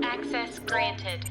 Access granted.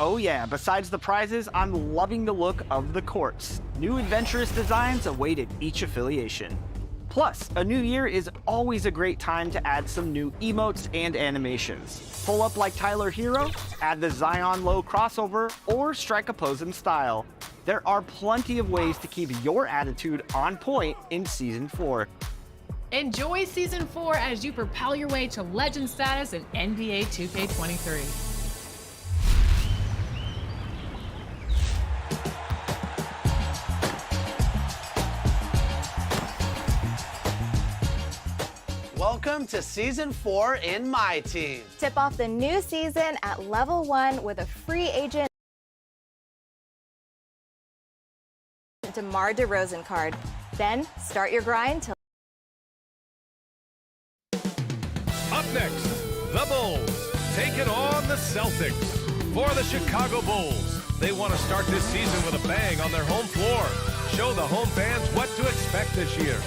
Oh yeah, besides the prizes, I'm loving the look of the courts. New adventurous designs awaited each affiliation. Plus, a new year is always a great time to add some new emotes and animations. Pull up like Tyler Hero, add the Zion Low crossover, or strike a pose in style. There are plenty of ways to keep your attitude on point in Season 4. Enjoy Season 4 as you propel your way to legend status in NBA 2K23. Welcome to Season 4 in my team. Tip off the new season at level 1 with a free agent DeMar DeRozan card. Then start your grind till Up next, the Bulls taking on the Celtics. For the Chicago Bulls, they want to start this season with a bang on their home floor. Show the home fans what to expect this year.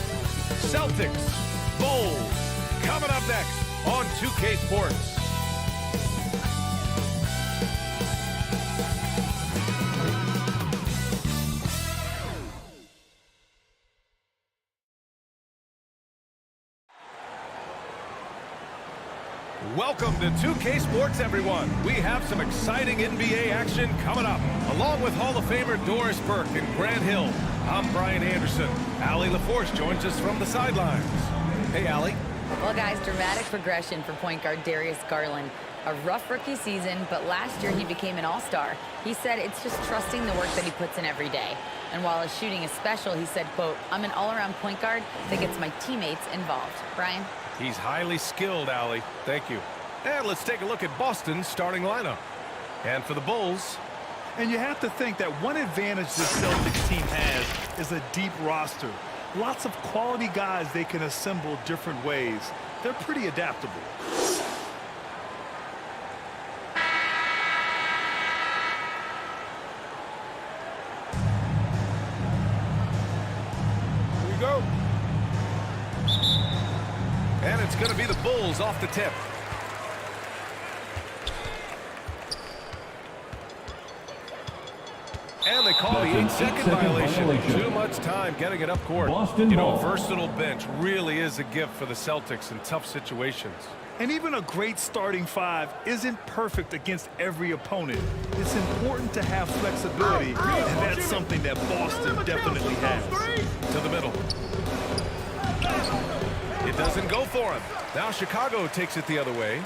Celtics, Bulls, coming up next on 2K Sports. Welcome to 2K Sports, everyone. We have some exciting NBA action coming up. Along with Hall of Famer Doris Burke and Grant Hill, I'm Brian Anderson. Allie LaForce joins us from the sidelines. Hey, Allie. Well, guys, dramatic progression for point guard Darius Garland. A rough rookie season, but last year he became an all-star. He said it's just trusting the work that he puts in every day. And while his shooting is special, he said, quote, I'm an all-around point guard that gets my teammates involved. Brian? He's highly skilled, Allie. Thank you. And let's take a look at Boston's starting lineup. And for the Bulls. And you have to think that one advantage this Celtics team has is a deep roster. Lots of quality guys they can assemble different ways. They're pretty adaptable. Here we go. And it's going to be the Bulls off the tip. And they call the 8-second violation. Too much time getting it up court. You know, a versatile bench really is a gift for the Celtics in tough situations. And even a great starting five isn't perfect against every opponent. It's important to have flexibility, and that's something that Boston definitely has. To the middle. It doesn't go for him. Now Chicago takes it the other way.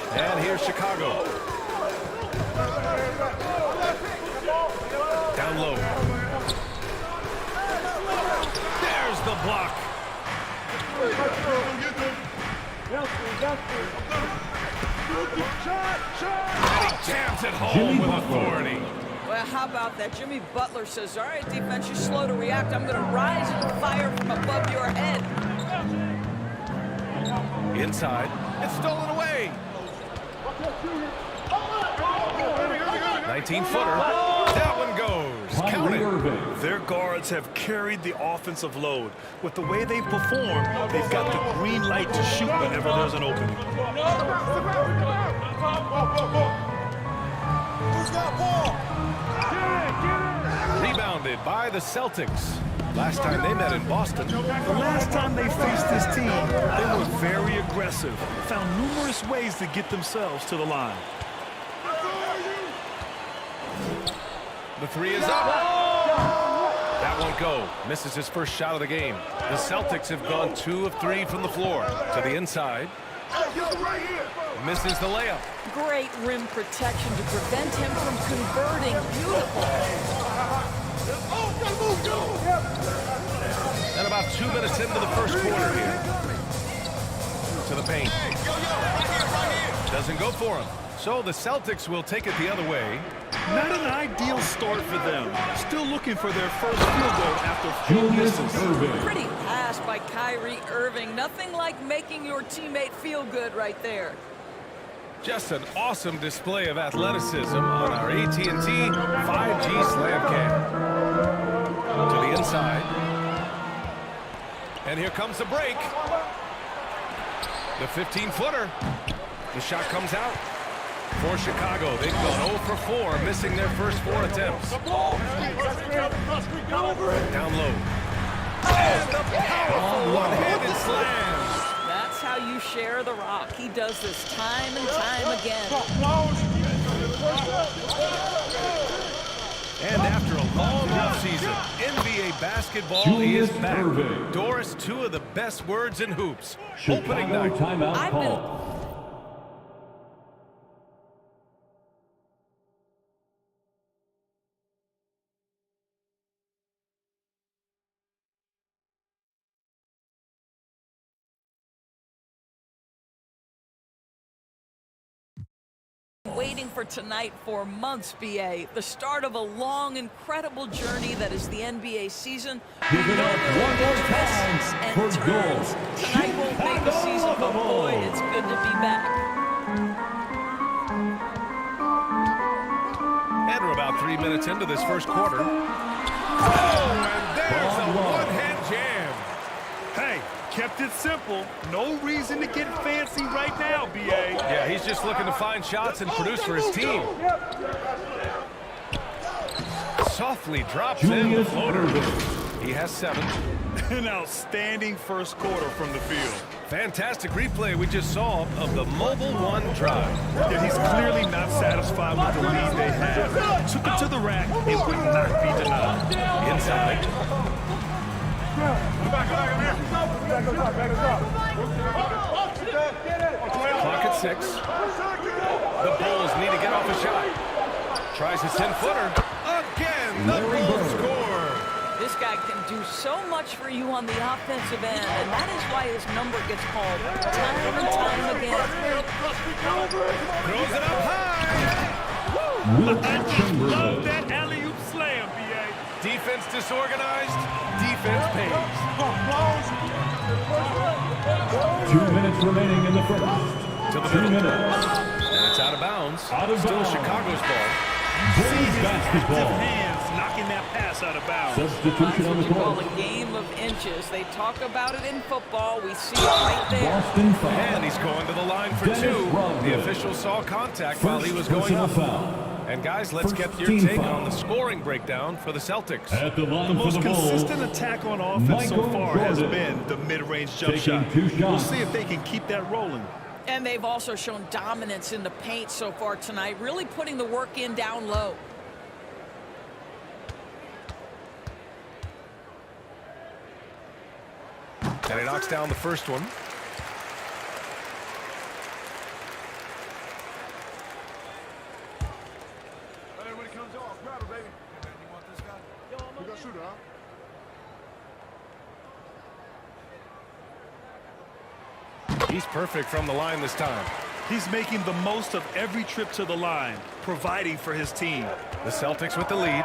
And here's Chicago. Down low. There's the block. And he jams it home with authority. Well, how about that? Jimmy Butler says, all right, defense, you're slow to react. I'm going to rise and fire from above your head. Inside. It's stolen away. 19-footer. That one goes. Count it. Their guards have carried the offensive load. With the way they perform, they've got the green light to shoot whenever there's an opening. Rebounded by the Celtics. Last time they met in Boston. The last time they faced this team, they were very aggressive, found numerous ways to get themselves to the line. The three is up. That won't go. Misses his first shot of the game. The Celtics have gone 2 of 3 from the floor. To the inside. Misses the layup. Great rim protection to prevent him from converting. Beautiful. And about 2 minutes into the first quarter here. To the paint. Doesn't go for him. So the Celtics will take it the other way. Not an ideal start for them. Still looking for their first field goal after 4 misses. Pretty pass by Kyrie Irving. Nothing like making your teammate feel good right there. Just an awesome display of athleticism on our AT&T 5G Slam Cam. To the inside. And here comes the break. The 15-footer. The shot comes out. For Chicago, they've gone 0 for 4, missing their first 4 attempts. Down low. And the powerful one-handed slam. That's how you share the rock. He does this time and time again. And after a long offseason, NBA basketball is back. Doris, 2 of the best words in hoops. Opening night. Timeout call. Waiting for tonight for months, BA. The start of a long, incredible journey that is the NBA season. Give it up one more time for turns. Tonight won't make the season, but boy, it's good to be back. And we're about 3 minutes into this first quarter. Oh, and there's a one-hand jam. Hey, kept it simple. No reason to get fancy right now, BA. Yeah, he's just looking to find shots and produce for his team. Softly drops in the floater. He has 7. An outstanding first quarter from the field. Fantastic replay we just saw of the Mobile One drive. Yeah, he's clearly not satisfied with the lead they have. Took it to the rack. It would not be denied. Inside. Clock at 6. The Bulls need to get off a shot. Tries his 10-footer. Again, the Bulls score. This guy can do so much for you on the offensive end, and that is why his number gets called time and time again. Throws it up high. I just love that alley-oop slam, BA. Defense disorganized. Defense pays. 2 minutes remaining in the first. To the 2 middle. minutes. And it's out of bounds. Out of Still bounds. Chicago's ball. See his basketball. active hands knocking getting that pass out of bounds. Substitution on the That's what you call court. a game of inches. They talk about it in football. We see it right there. Boston foul. And he's going to the line for Dennis two. Rodman. The official saw contact while he was First going personal up. foul. And guys, let's First get your team take foul. on the scoring breakdown for the Celtics. At the line The for most the Bulls, consistent attack on offense so Michael far has Jordan. been the mid-range jump Taking shot. 2 We'll shots. see if they can keep that rolling. And they've also shown dominance in the paint so far tonight, really putting the work in down low. And he knocks down the first one. When it comes off, grab it, baby. Hey, man, you want this guy? We got shooter, huh? He's perfect from the line this time. He's making the most of every trip to the line, providing for his team. The Celtics with the lead.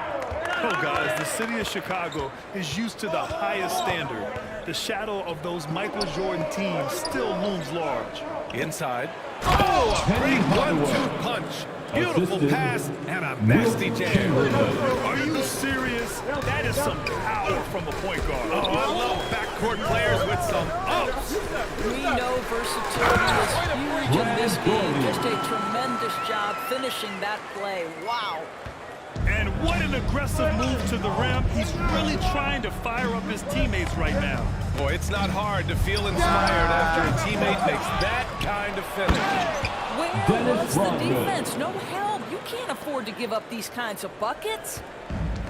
Oh, guys, the city of Chicago is used to the highest standard. The shadow of those Michael Jordan teams still looms large. Inside. Oh, a great one-two punch. Beautiful Assisted. pass and a nasty jam. Are you serious? That is some power from a point guard. Oh, I love backcourt players with some ups. We know versatility is huge in this game. Just a tremendous job finishing that play. Wow. And what an aggressive move to the rim. He's really trying to fire up his teammates right now. Boy, it's not hard to feel inspired after a teammate makes that kind of finish. Where Dennis was the Rodman. defense? No help. You can't afford to give up these kinds of buckets.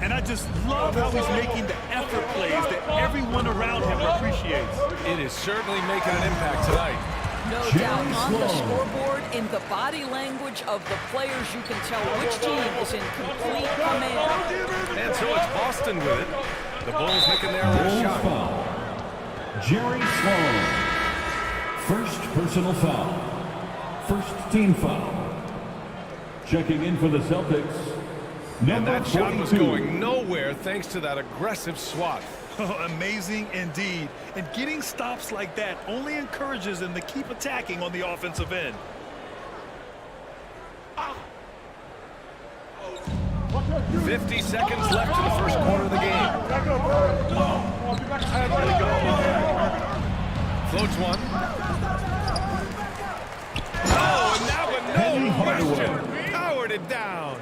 And I just love how he's making the effort plays that everyone around him appreciates. It is certainly making an impact tonight. No doubt on the scoreboard, in the body language of the players, you can tell which team is in complete command. And so it's Boston with it. The Bulls making their last Bulls shot. foul. Jerry Sloan. First personal foul. First team foul. Checking in for the Celtics. And Number that shot was 42. going nowhere thanks to that aggressive swat. Amazing indeed. And getting stops like that only encourages them to keep attacking on the offensive end. 50 seconds left in the first quarter of the game. Floats one. Oh, and that one, no question. Powered it down.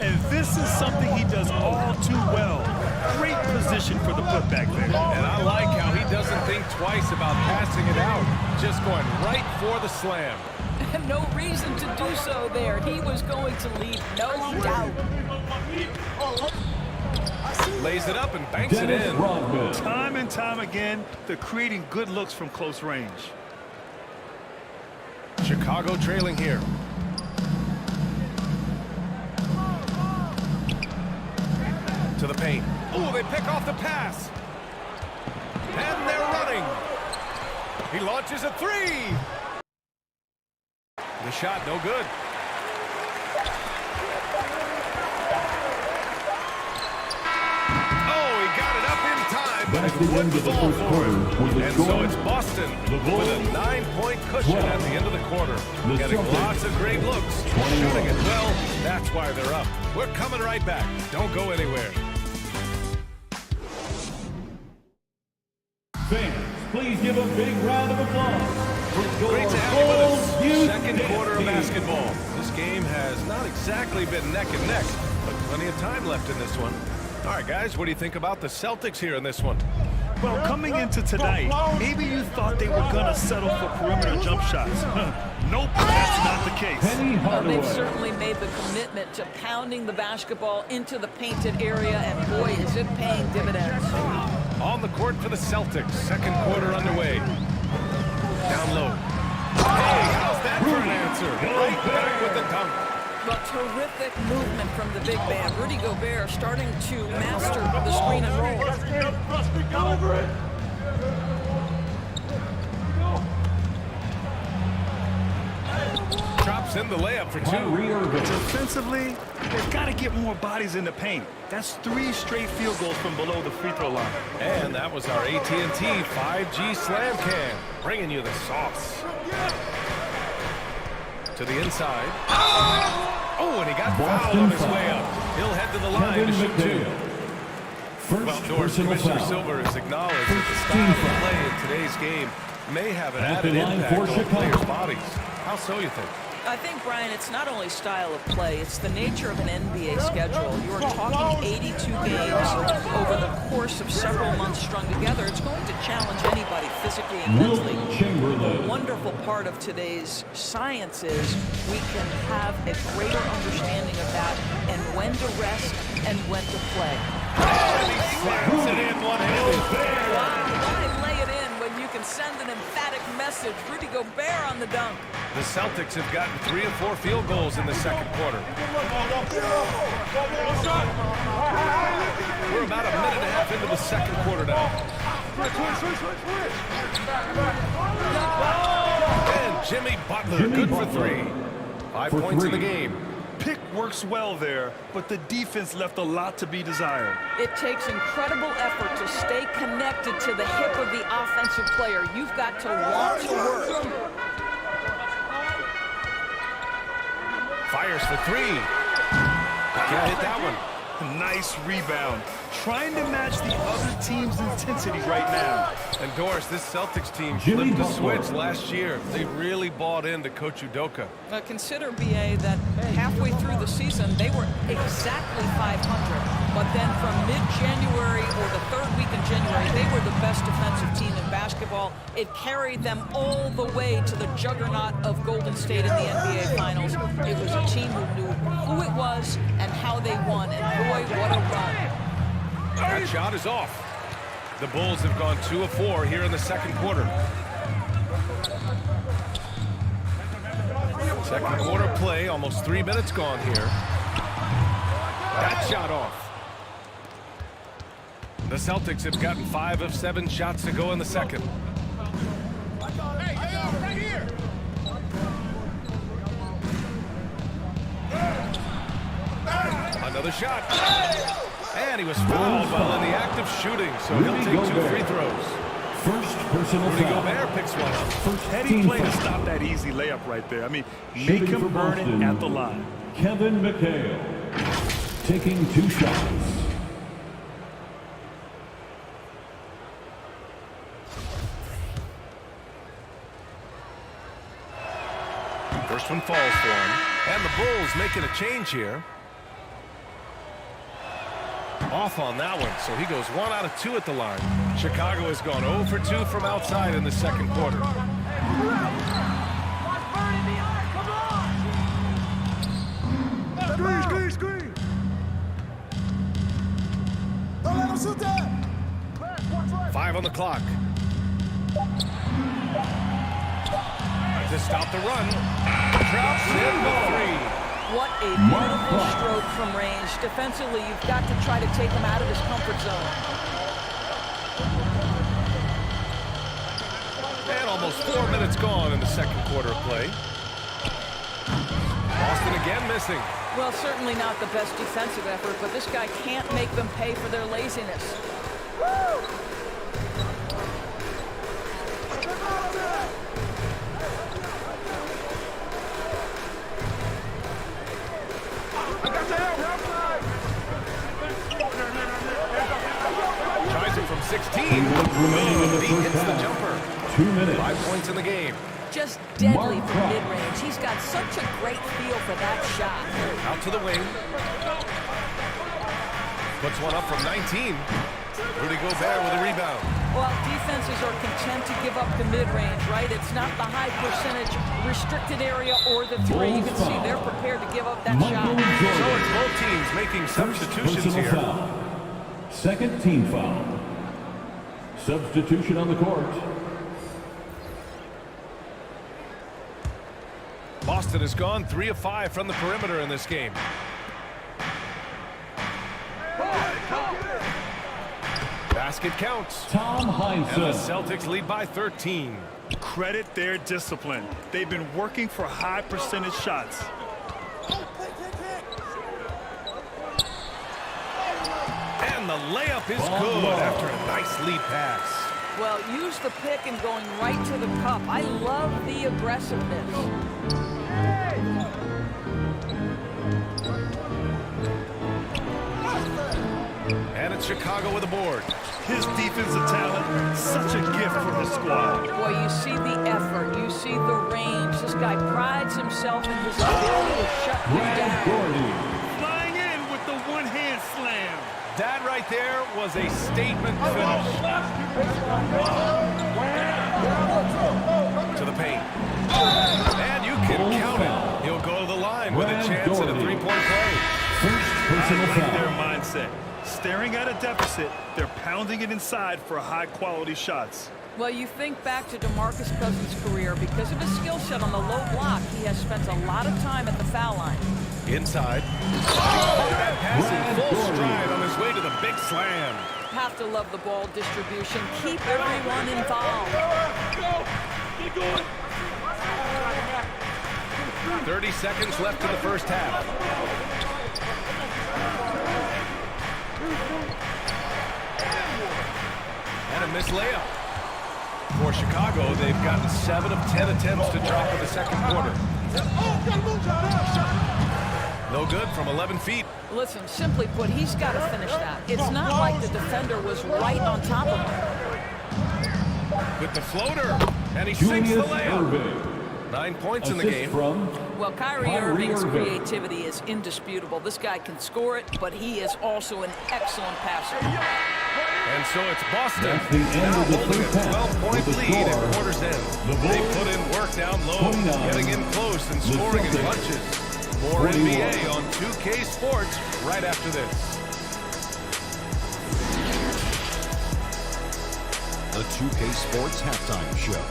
And this is something he does all too well. Great position for the putback there. And I like how he doesn't think twice about passing it out. Just going right for the slam. No reason to do so there. He was going to leave, no doubt. Lays it up and banks it Dennis in. Rodman. Time and time again, they're creating good looks from close range. Chicago trailing here. To the paint. Oh, they pick off the pass. And they're running. He launches a three. The shot, no good. Oh, he got it up in time, but That's it the wouldn't end of the fall first for him. quarter with the And so score. it's Boston The Bulls, with a 9-point cushion 12. at the end of the quarter. The Getting Celtics, lots of great looks. 21. Shooting it well. That's why they're up. We're coming right back. Don't go anywhere. Fans, please give a big round of applause for Great to your have you with Bulls us. Youth Second quarter of team. basketball. This game has not exactly been neck and neck, but plenty of time left in this one. All right, guys, what do you think about the Celtics here in this one? Well, coming into tonight, maybe you thought they were going to settle for perimeter jump shots. Nope, that's not the case. Penny Well, they've Hardaway. certainly made the commitment to pounding the basketball into the painted area, and boy, is it paying dividends. On the court for the Celtics. Second quarter underway. Down low. Hey, how's that for an answer? Right back with the dunk. Well, terrific movement from the big man. Rudy Gobert starting to master the screen and roll. Drops in the layup for two. Kyrie Irving. Defensively, they've got to get more bodies in the paint. That's 3 straight field goals from below the free throw line. And that was our AT&T 5G Slam Cam, bringing you the sauce. To the inside. Oh, and he got fouled on his way up. He'll head to the line to shoot two. Well, Doris, Commissioner Silver has acknowledged that the style of play in today's game may have an added impact on players' bodies. How so, you think? I think, Brian, it's not only style of play, it's the nature of an NBA schedule. You're talking 82 games over the course of several months strung together. It's going to challenge anybody physically and mentally. The wonderful part of today's science is we can have a greater understanding of that and when to rest and when to play. Slams it in one-handed. Wow, why lay it in when you can send an emphatic message? Rudy Gobert on the dunk. The Celtics have gotten 3 of 4 field goals in the second quarter. We're about a minute and a half into the second quarter now. And Jimmy Butler, good for 3. 5 points in the game. Pick works well there, but the defense left a lot to be desired. It takes incredible effort to stay connected to the hip of the offensive player. You've got to want to work. Fires for 3. Can't hit that one. Nice rebound. Trying to match the other team's intensity right now. And Doris, this Celtics team flipped the switch last year. They really bought into Coach Udoka. Consider, BA, that halfway through the season, they were exactly 500. But then from mid-January or the third week in January, they were the best defensive team in basketball. It carried them all the way to the juggernaut of Golden State in the NBA Finals. It was a team who knew who it was and how they won. And boy, what a run. That shot is off. The Bulls have gone 2 of 4 here in the second quarter. Second quarter play, almost 3 minutes gone here. That shot off. The Celtics have gotten 5 of 7 shots to go in the second. Right here. Another shot. And he was fouled while in the act of shooting, so he'll take 2 free throws. First personal Rudy foul. Gobert picks one up. First heady play to stop that easy layup right there. I mean, make him burn it at the line. Kevin McHale taking 2 shots. First one falls for him. And the Bulls making a change here. Off on that one, so he goes 1 out of 2 at the line. Chicago has gone 0 for 2 from outside in the second quarter. Screen. Don't let him shoot that. 5 on the clock. To stop the run. Drops in the 3. What a beautiful stroke from range. Defensively, you've got to try to take him out of his comfort zone. And almost 4 minutes gone in the second quarter of play. Boston again missing. Well, certainly not the best defensive effort, but this guy can't make them pay for their laziness. Woo! Tries it from 16. He hits the jumper. 2 minutes. 5 points in the game. Just deadly from mid-range. He's got such a great feel for that shot. Out to the wing. Puts one up from 19. Rudy Gobert with a rebound. Well, defenses are content to give up the mid-range, right? It's not the high percentage restricted area or the 3. You can see they're prepared to give up that shot. So it's both teams making substitutions here. Foul. Second team foul. Substitution on the court. Boston has gone 3 of 5 from the perimeter in this game. Basket counts. Tom And the Heinsohn. Celtics lead by 13. Credit their discipline. They've been working for high percentage shots. And the layup is good after a nice lead pass. Well, use the pick and going right to the cup. I love the aggressiveness. Chicago with a board. His defensive talent, such a gift for his squad. Boy, you see the effort, you see the range. This guy prides himself in his ability to shut you down. Flying in with the one-hand slam. That right there was a statement finish. To the paint. And you can count it. He'll go to the line with a chance at a three-point play. I like their mindset. Staring at a deficit, they're pounding it inside for high-quality shots. Well, you think back to DeMarcus Cousins' career. Because of his skill set on the low block, he has spent a lot of time at the foul line. Inside. That pass in full stride on his way to the big slam. Have to love the ball distribution. Keep everyone involved. 30 seconds left in the first half. And a missed layup. For Chicago, they've gotten 7 of 10 attempts to drop in the second quarter. No good from 11 feet. Listen, simply put, he's got to finish that. It's not like the defender was right on top of him. With the floater, and he sinks the layup. 9 points in the game. Well, Kyrie Irving's creativity is indisputable. This guy can score it, but he is also an excellent passer. And so it's Boston now holding a 12-point lead at quarter's end. They put in work down low, getting in close and scoring in bunches. More NBA on 2K Sports right after this. The 2K Sports Halftime Show.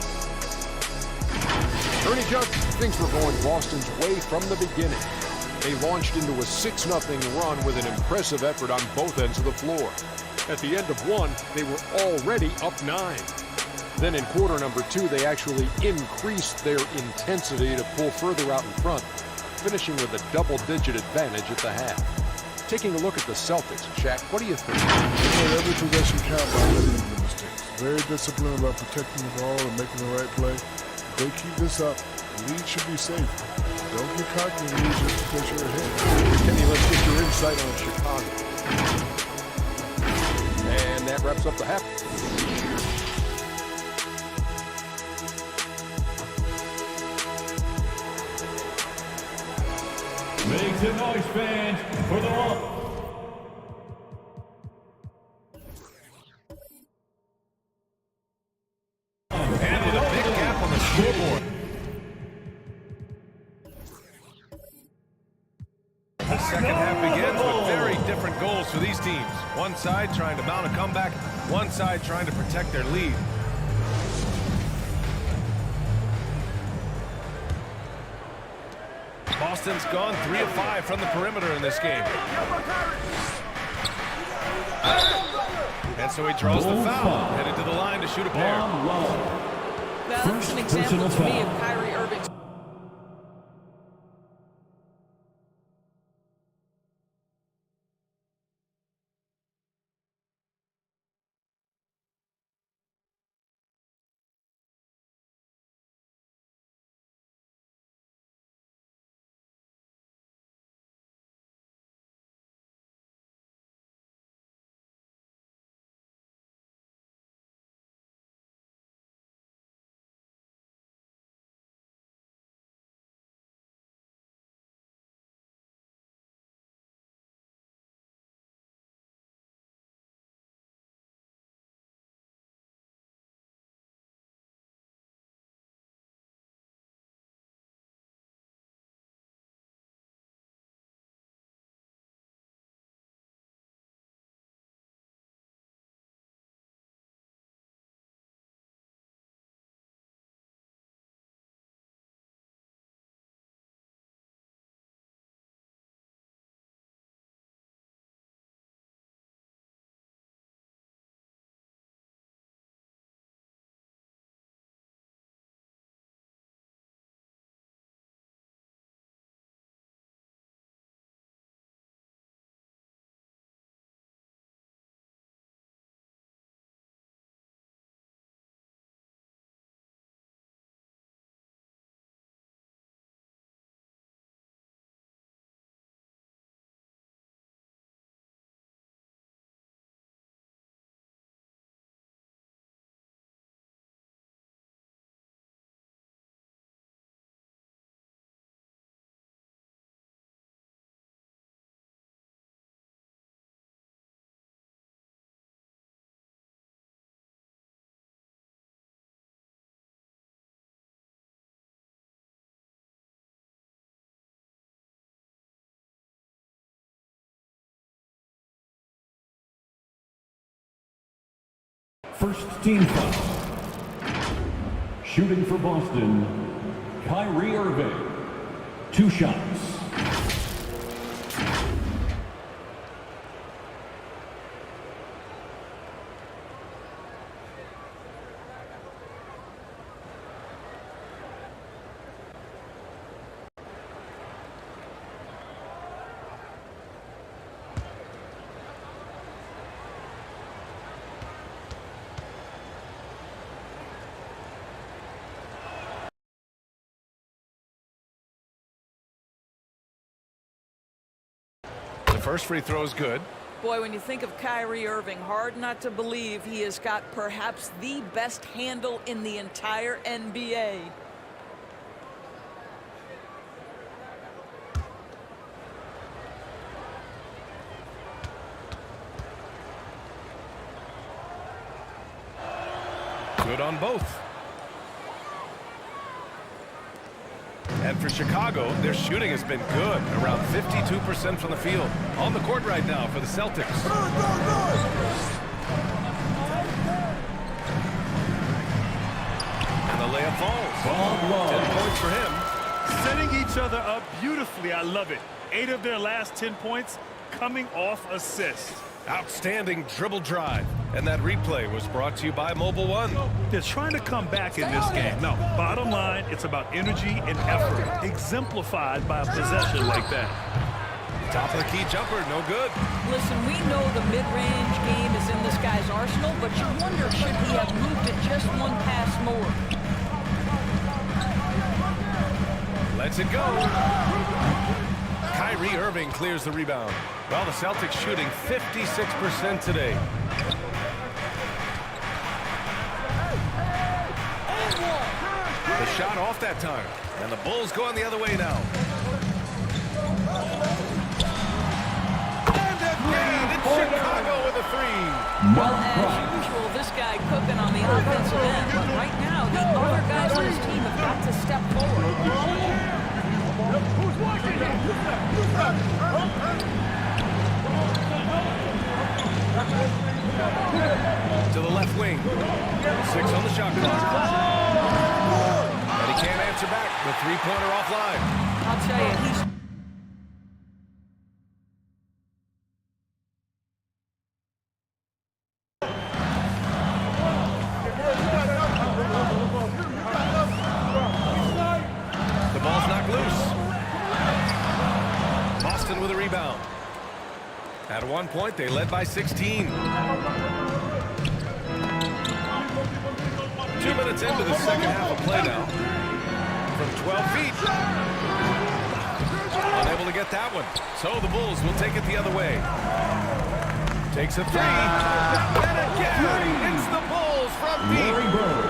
Ernie Johnson, things were going Boston's way from the beginning. They launched into a 6-0 run with an impressive effort on both ends of the floor. At the end of one, they were already up 9. Then in quarter number 2, they actually increased their intensity to pull further out in front, finishing with a double-digit advantage at the half. Taking a look at the Celtics, Shaq, what do you think? Every possession counts by limiting the mistakes. Very disciplined about protecting the ball and making the right play. If they keep this up, the lead should be safe. Don't get cocky and lose just because you're ahead. Kenny, let's get your insight on Chicago. And that wraps up the half. Make some noise, fans, for the ball. And with a big gap on the scoreboard. The second half begins with very different goals for these teams. One side trying to mount a comeback, one side trying to protect their lead. Boston's gone 3 of 5 from the perimeter in this game. And so he draws the foul, headed to the line to shoot a pair. Now, that's an example to me of Kyrie Irving's First team foul. Shooting for Boston, Kyrie Irving. 2 shots. First free throw is good. Boy, when you think of Kyrie Irving, hard not to believe he has got perhaps the best handle in the entire NBA. Good on both. And for Chicago, their shooting has been good, around 52% from the field. On the court right now for the Celtics. And the layup falls. 10 points for him. Setting each other up beautifully. I love it. 8 of their last 10 points coming off assists. Outstanding dribble drive. And that replay was brought to you by Mobile One. They're trying to come back in this game. No, bottom line, it's about energy and effort, exemplified by a possession like that. Top of the key jumper, no good. Listen, we know the mid-range game is in this guy's arsenal, but you wonder, should he have moved it just one pass more? Lets it go. Kyrie Irving clears the rebound. Well, the Celtics shooting 56% today. The shot off that time. And the Bulls going the other way now. And again, it's Chicago with a 3. Well, as usual, this guy cooking on the offensive end, but right now, the other guys on his team have got to step forward. To the left wing. 6 on the shot clock. And he can't answer back. The three-pointer offline. I'll tell you, he's... The ball's knocked loose. Boston with a rebound. At one point, they led by 16. 2 minutes into the second half of play now. From 12 feet. Unable to get that one. So the Bulls will take it the other way. Takes a 3. And again, it's the Bulls from deep.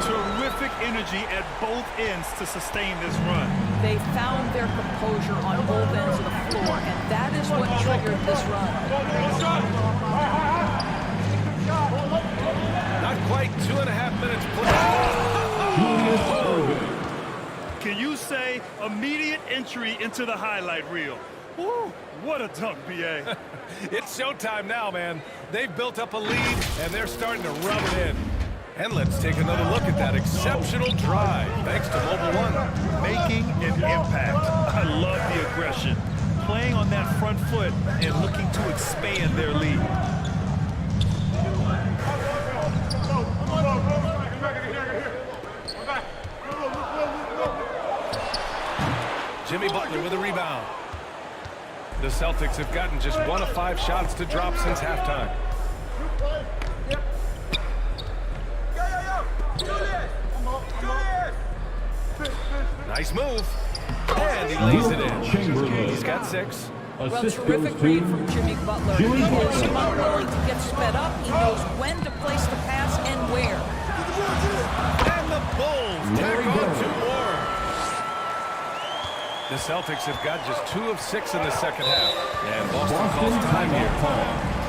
Terrific energy at both ends to sustain this run. They found their composure on both ends of the floor, and that is what triggered this run. Not quite 2.5 minutes play. Can you say immediate entry into the highlight reel? Woo, what a dunk, B.A. It's showtime now, man. They've built up a lead, and they're starting to rub it in. And let's take another look at that exceptional drive, thanks to Mobile One. Making an impact. I love the aggression. Playing on that front foot and looking to expand their lead. Jimmy Butler with a rebound. The Celtics have gotten just 1 of 5 shots to drop since halftime. Nice move. And he lays it in. He's got 6. Well, terrific read from Jimmy Butler. He is unwilling to get sped up. He knows when to place the pass and where. And the Bulls tack on 2 more. The Celtics have got just 2 of 6 in the second half. And Boston calls time here.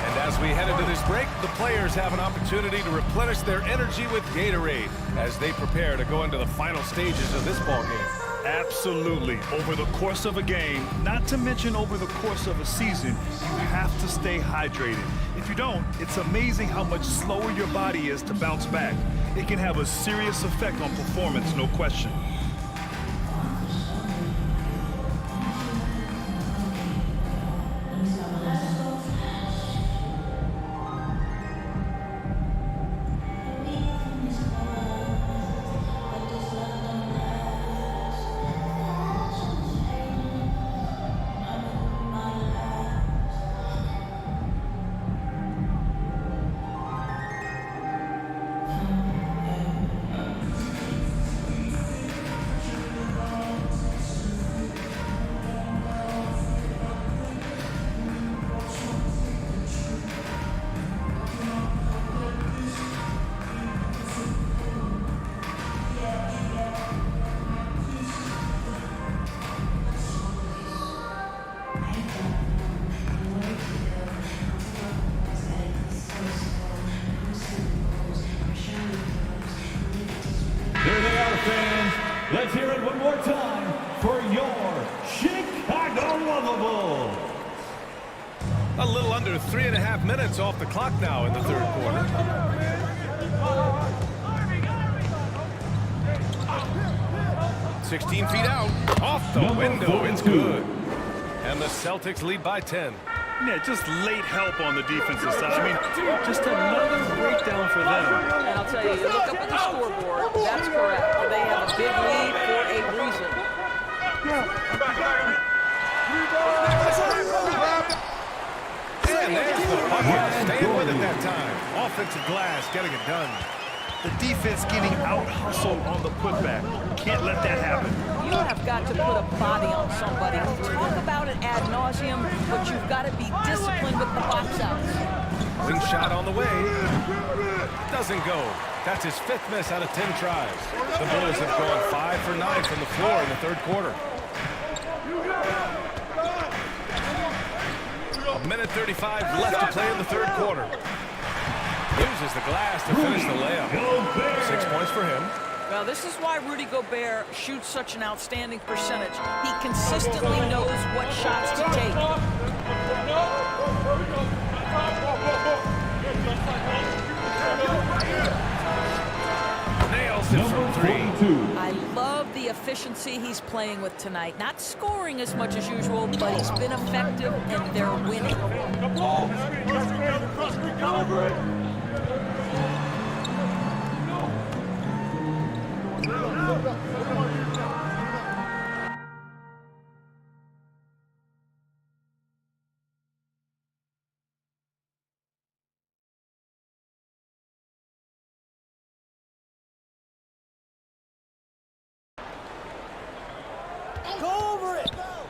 And as we head into this break, the players have an opportunity to replenish their energy with Gatorade as they prepare to go into the final stages of this ball game. Absolutely. Over the course of a game, not to mention over the course of a season, you have to stay hydrated. If you don't, it's amazing how much slower your body is to bounce back. It can have a serious effect on performance, no question. Here they are, fans. Let's hear it one more time for your Chicago Bulls. A little under 3.5 minutes off the clock now in the third quarter. "16 feet out, off the window, it's good." And the Celtics lead by 10. Yeah, just late help on the defensive side. I mean, just another breakdown for them. And I'll tell you, you look up at the scoreboard, that's correct. They have a big lead for a reason. And there's the bucket, staying with it that time. Offensive glass, getting it done. The defense getting out-hustled on the putback. Can't let that happen. You have got to put a body on somebody. We talk about it ad nauseum, but you've got to be disciplined with the box outs. Wing shot on the way. Doesn't go. That's his 5th miss out of 10 tries. The Bulls have gone 5 for 9 from the floor in the third quarter. A minute 35 left to play in the third quarter. Uses the glass to finish the layup. 6 points for him. Well, this is why Rudy Gobert shoots such an outstanding percentage. He consistently knows what shots to take. Nails it from 3. I love the efficiency he's playing with tonight. Not scoring as much as usual, but he's been effective, and they're winning.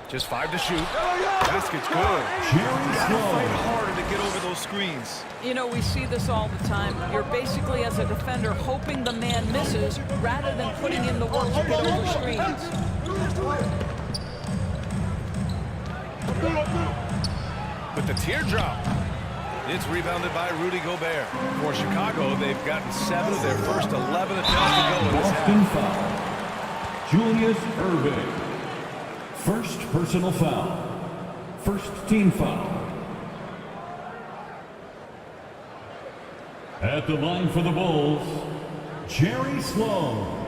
Just 5 to shoot. Basket's good. Fight harder to get over those screens. You know, we see this all the time. You're basically, as a defender, hoping the man misses rather than putting in the work to get over screens. With the teardrop. It's rebounded by Rudy Gobert. For Chicago, they've gotten 7 of their first 11 attempts to go in this half. Julius Erving. First personal foul. First team foul. At the line for the Bulls, Jerry Sloan.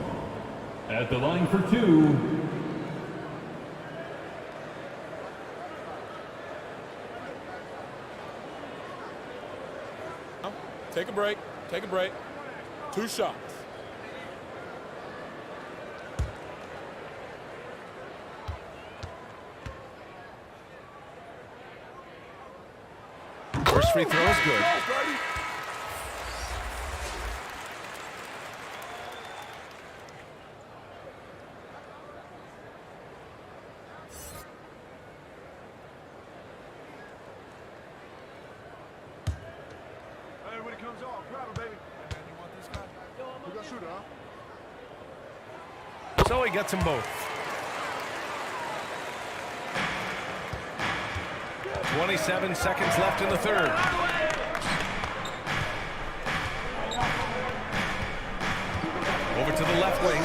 At the line for 2, Take a break. Take a break. 2 shots. First free throw is good. Hey, when it comes off, grab it, baby. Hey, man, you want this guy? We got shooter, huh? So he gets them both. 27 seconds left in the third. Over to the left wing.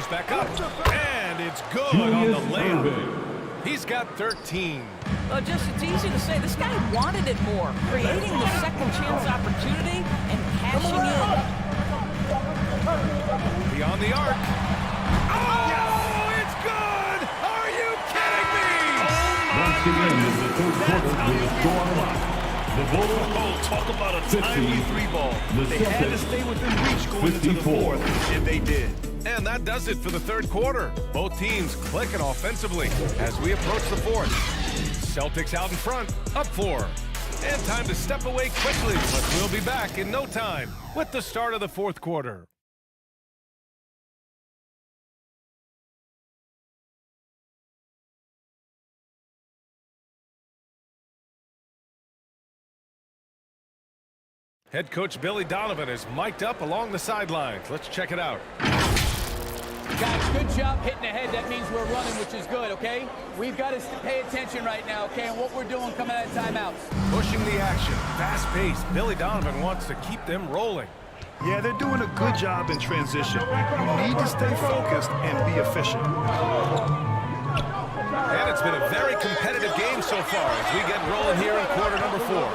Goes back up, and it's good on the layup. He's got 13. Well, just it's easy to say this guy wanted it more, creating the second chance opportunity and cashing in. Beyond the arc. Oh, it's good! Are you kidding me? Once again, the third quarter with a score. The Bulls talk about a 50, timely three ball. The They had to stay within reach going into the fourth, and they did. And that does it for the third quarter. Both teams clicking offensively as we approach the fourth. Celtics out in front, up 4. And time to step away quickly, but we'll be back in no time with the start of the fourth quarter. Head coach Billy Donovan is mic'd up along the sidelines. Let's check it out. Guys, good job hitting ahead. That means we're running, which is good, okay? We've got to pay attention right now, okay, and what we're doing coming out of timeouts. Pushing the action, fast pace. Billy Donovan wants to keep them rolling. Yeah, they're doing a good job in transition. You need to stay focused and be efficient. And it's been a very competitive game so far as we get rolling here in quarter number 4.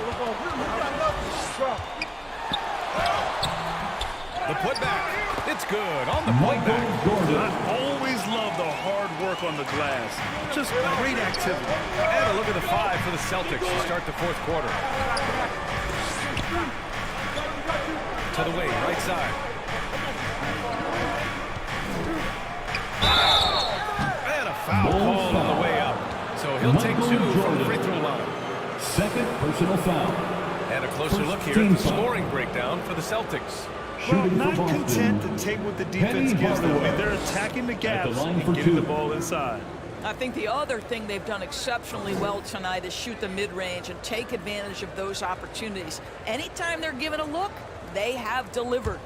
The putback, it's good on the putback. I always love the hard work on the glass. Just great activity. And a look at the 5 for the Celtics to start the fourth quarter. To the wing, right side. And a foul called on the way up. So he'll take 2 from the free throw line. Second personal foul. And a closer look here at the scoring breakdown for the Celtics. Well, not content to take what the defense gives them. I mean, they're attacking the gaps and getting the ball inside. I think the other thing they've done exceptionally well tonight is shoot the mid-range and take advantage of those opportunities. Anytime they're given a look, they have delivered.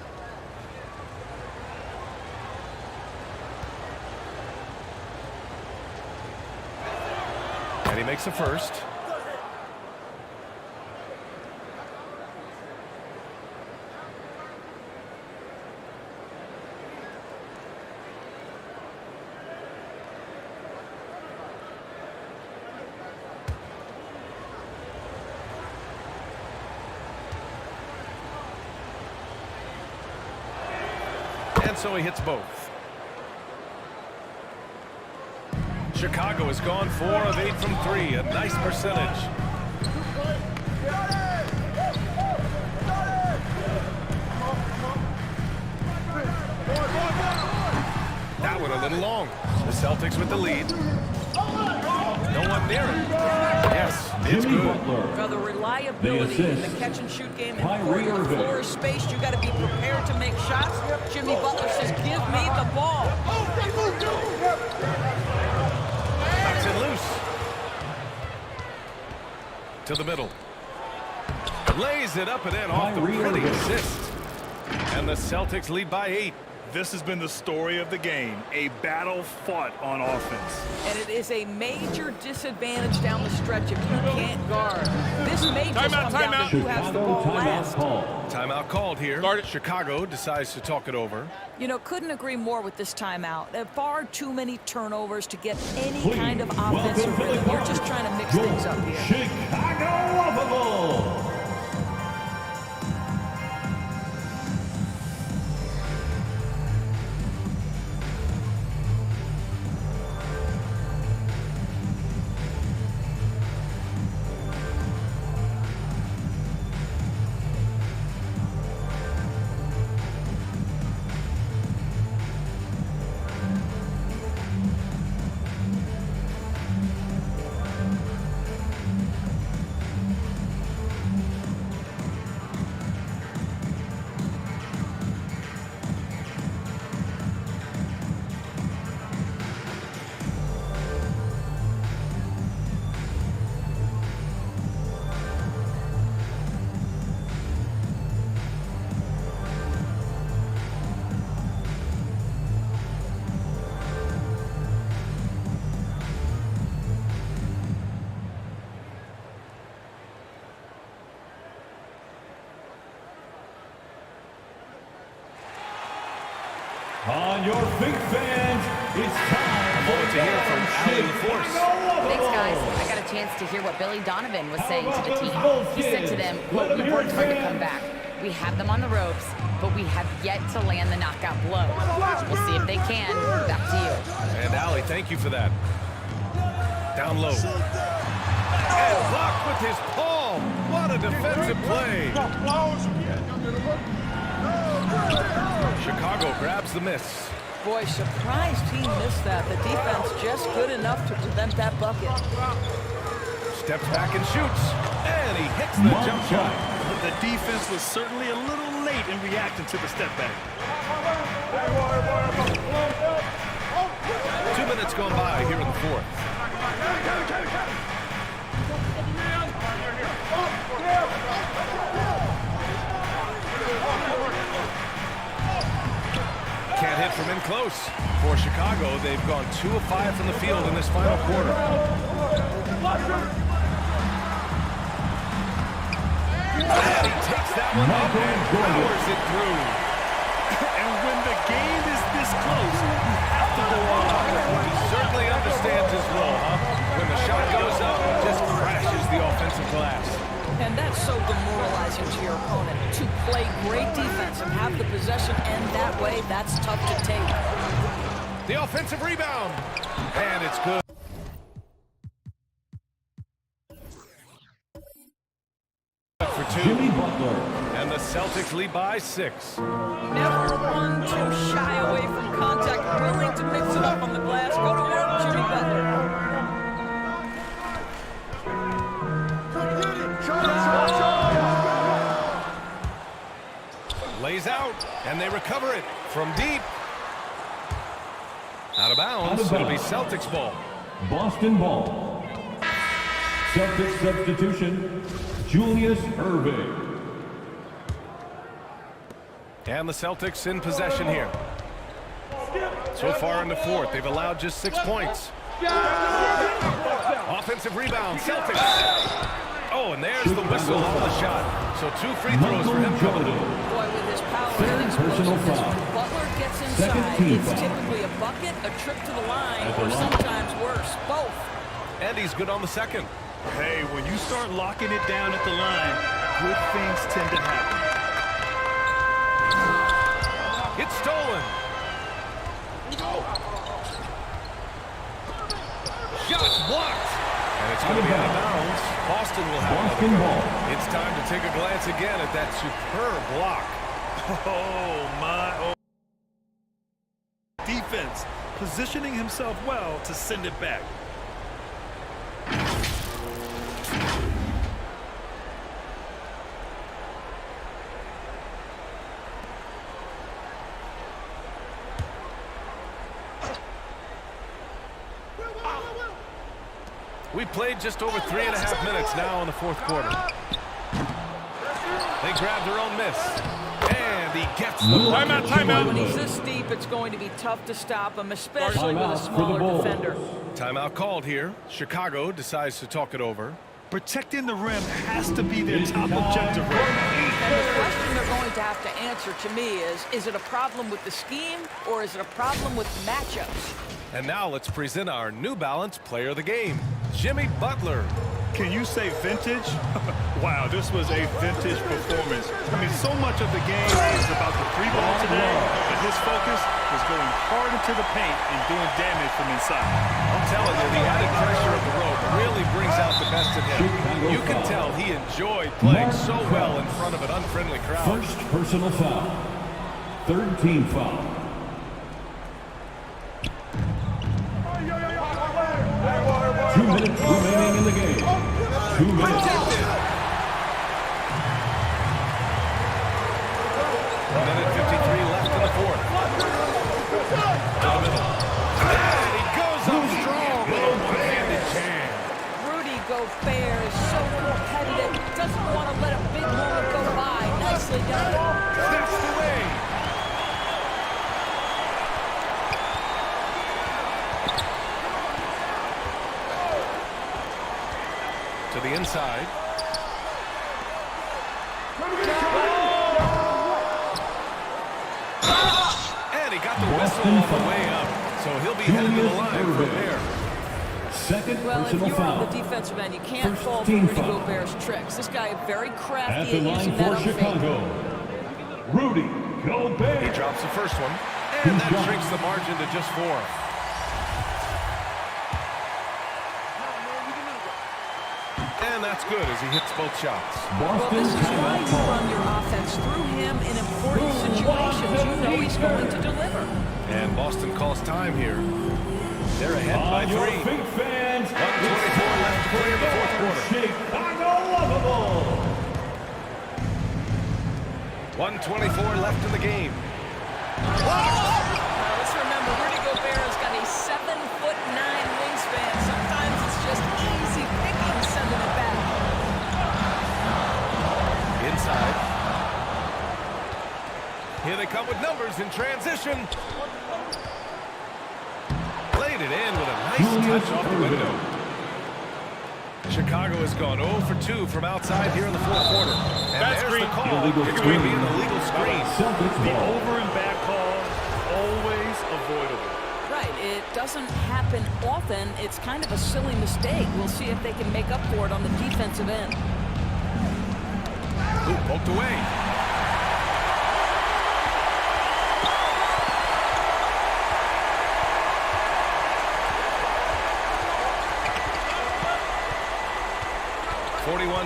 And he makes the first. And so he hits both. Chicago has gone 4 of 8 from 3, a nice percentage. That one a little long. The Celtics with the lead. No one near him. Yes, it's good. Now the reliability in the catch-and-shoot game, the floor is spaced. You got to be prepared to make shots. Jimmy Butler says, "Give me the ball." Knocks it loose. To the middle. Lays it up and in off the pretty assist. And the Celtics lead by 8. This has been the story of the game, a battle fought on offense. And it is a major disadvantage down the stretch if you can't guard. This may just come down to who has the ball last. Timeout called here. Started. Chicago decides to talk it over. You know, couldn't agree more with this timeout. There are far too many turnovers to get any kind of offensive rhythm. You're just trying to mix things up here. Chicago. your big fans, it's time to hear from Allie LaForce. Thanks, guys. I got a chance to hear what Billy Donovan was saying to the team. He said to them, quote, "We worked hard to come back. We have them on the ropes, but we have yet to land the knockout blow. We'll see if they can." Back to you. And Allie, thank you for that. Down low. And blocked with his palm. What a defensive play. Chicago grabs the miss. Boy, surprised he missed that. The defense just good enough to prevent that bucket. Steps back and shoots. And he hits the jump shot. The defense was certainly a little late in reacting to the step back. 2 minutes gone by here in the fourth. Can't hit from in close. For Chicago, they've gone 2 of 5 from the field in this final quarter. And he takes that one up and powers it through. And when the game is this close, you have to go all out. He certainly understands his role, huh? When the shot goes up, it just crashes the offensive glass. And that's so demoralizing to your opponent. To play great defense and have the possession end that way, that's tough to take. The offensive rebound. And it's good. For 2. Jimmy Butler. And the Celtics lead by 6. Never one too shy away from contact, willing to mix it up on the glass. Go to work, Jimmy Butler. Lays out, and they recover it from deep. Out of bounds. It'll be Celtics ball. Boston ball. Celtics substitution, Julius Erving. And the Celtics in possession here. So far in the fourth, they've allowed just 6 points. Offensive rebound, Celtics. Oh, and there's the whistle on the shot. So 2 free throws for him coming in. Boy, with his power and explosiveness, when Butler gets inside, it's typically a bucket, a trip to the line, or sometimes worse, both. And he's good on the second. Hey, when you start locking it down at the line, good things tend to happen. It's stolen. Shot blocked. And it's going to be out of bounds. Boston will have Boston ball. It's time to take a glance again at that superb block. Oh, my. Oh. Defense positioning himself well to send it back. We played just over 3.5 minutes now in the fourth quarter. They grab their own miss. And he gets the timeout. When he's this deep, it's going to be tough to stop him, especially with a smaller defender. Timeout called here. Chicago decides to talk it over. Protecting the rim has to be their top objective right now. And the question they're going to have to answer to me is it a problem with the scheme or is it a problem with the matchups? And now let's present our New Balance player of the game, Jimmy Butler. Can you say vintage? Wow, this was a vintage performance. I mean, so much of the game is about the three ball today, but his focus was going hard into the paint and doing damage from inside. I'm telling you, the added pressure of the rope really brings out the best in him. You can tell he enjoyed playing so well in front of an unfriendly crowd. First personal foul. Third team foul. Two minutes remaining in the game. 2 minutes. 1 minute 53 left in the fourth. To the middle. And he goes up strong with a one-handed jam. Rudy Gobert is so competitive, doesn't want to let a big moment go by. Nicely done. That's the way. To the inside. And he got the whistle on the way up, so he'll be headed to the line from there. Second Well, if personal you're foul. on the defensive end, you can't First fall for team Rudy foul. Gobert's tricks. This guy is very At crafty the at line using that for on fake. Chicago, Rudy Gobert. He drops the first one, and that shrinks the margin to just 4. And that's good as he hits both shots. Well, this is why you run your offense through him in important situations. You know he's going to deliver. And Boston calls time here. They're ahead by 3. 1:24 left to play in the fourth quarter. Chicago lovable. 1:24 left in the game. Let's remember, Rudy Gobert has got a 7'9" wingspan. Sometimes it's just easy picking sending it back. Inside. Here they come with numbers in transition. Played it in with a nice touch off the window. Chicago has gone 0 for 2 from outside here in the fourth quarter. And there's the call. It's going to be an illegal screen. The over and back call, always avoidable. Right, it doesn't happen often. It's kind of a silly mistake. We'll see if they can make up for it on the defensive end. Ooh, poked away.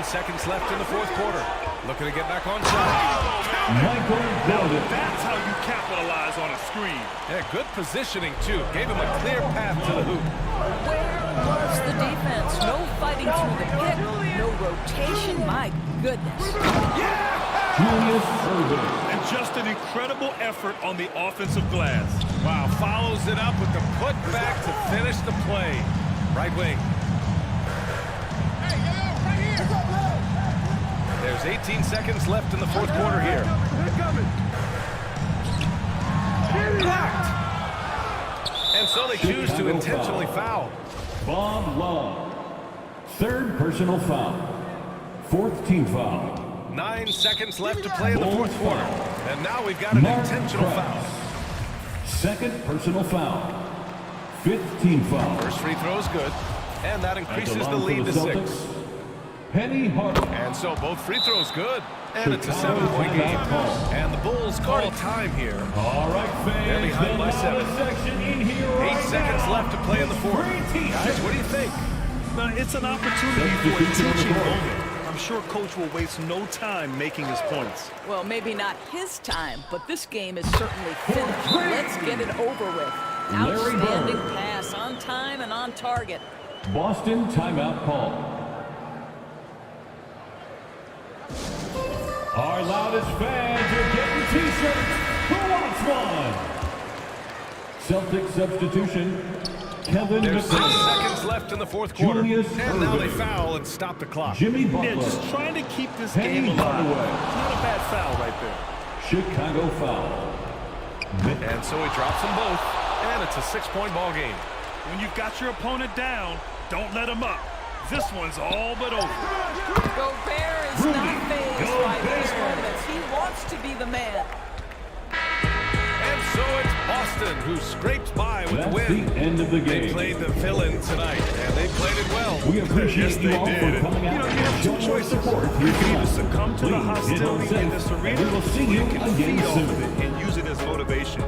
Seconds left in the fourth quarter. Looking to get back on track. That's how you capitalize on a screen. Yeah, good positioning, too. Gave him a clear path to the hoop. Where was the defense? No fighting through the pick. No rotation. My goodness. And just an incredible effort on the offensive glass. Wow, follows it up with the putback to finish the play. Right wing. There's 18 seconds left in the fourth quarter here. Blocked. And so they choose to intentionally foul. Bob Love. Third personal foul. Fourth team foul. 9 seconds left to play in the fourth quarter. And now we've got an intentional foul. Second personal foul. Fifth team foul. First free throw is good. And that increases the lead to 6. Penny Hardaway. And so both free throws good. And it's a 7-point game. And the Bulls call time here. All right, fans. They're behind by 7. 8 seconds left to play in the fourth. Guys, what do you think? It's an opportunity for a teaching moment. I'm sure Coach will waste no time making his points. Well, maybe not his time, but this game is certainly finished. Let's get it over with. Outstanding pass, on time and on target. Boston timeout call. Our loudest fans are getting t-shirts. Who wants one? Celtic substitution. Kevin There's 6 McCullough. seconds left in the fourth quarter. And now they foul and stop the clock. Jimmy Butler. Yeah, just trying to keep this Penny game alive. Hardaway. Not a bad foul right there. Chicago foul. And so he drops them both. And it's a 6-point ball game. When you've got your opponent down, don't let him up. This one's all but over. Gobert is not fazed by these moments. He wants to be the man. And so it's Boston who scrapes by with the win. The end of the game. They played the villain tonight, and they played it well. We appreciate Yes, you they all did. for coming out You and have two showing your choices. support You here can either tonight. succumb to the Please hostility stay in this safe, arena, and we will see or you you can again feed off soon. of it and use it as motivation.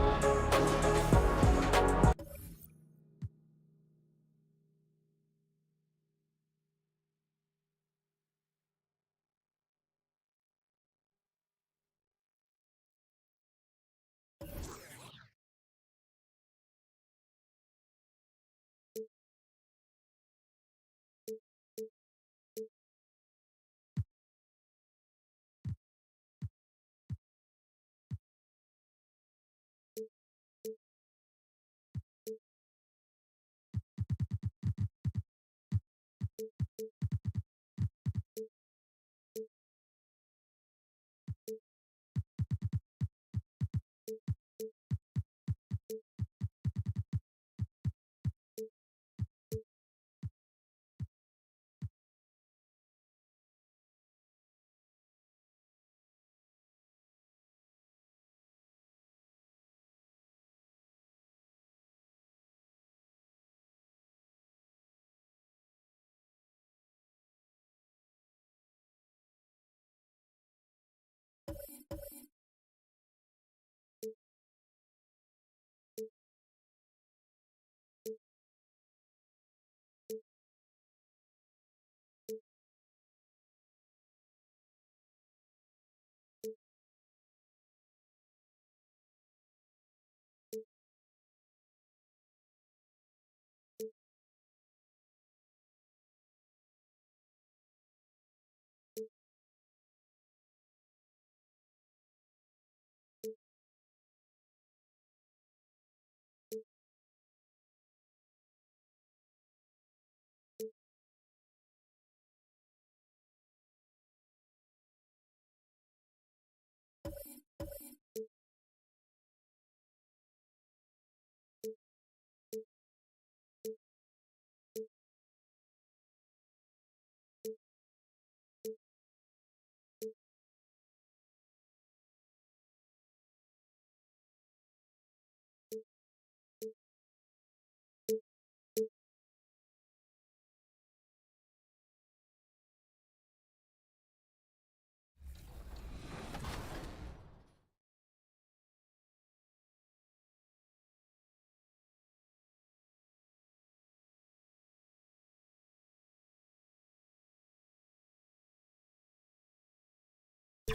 A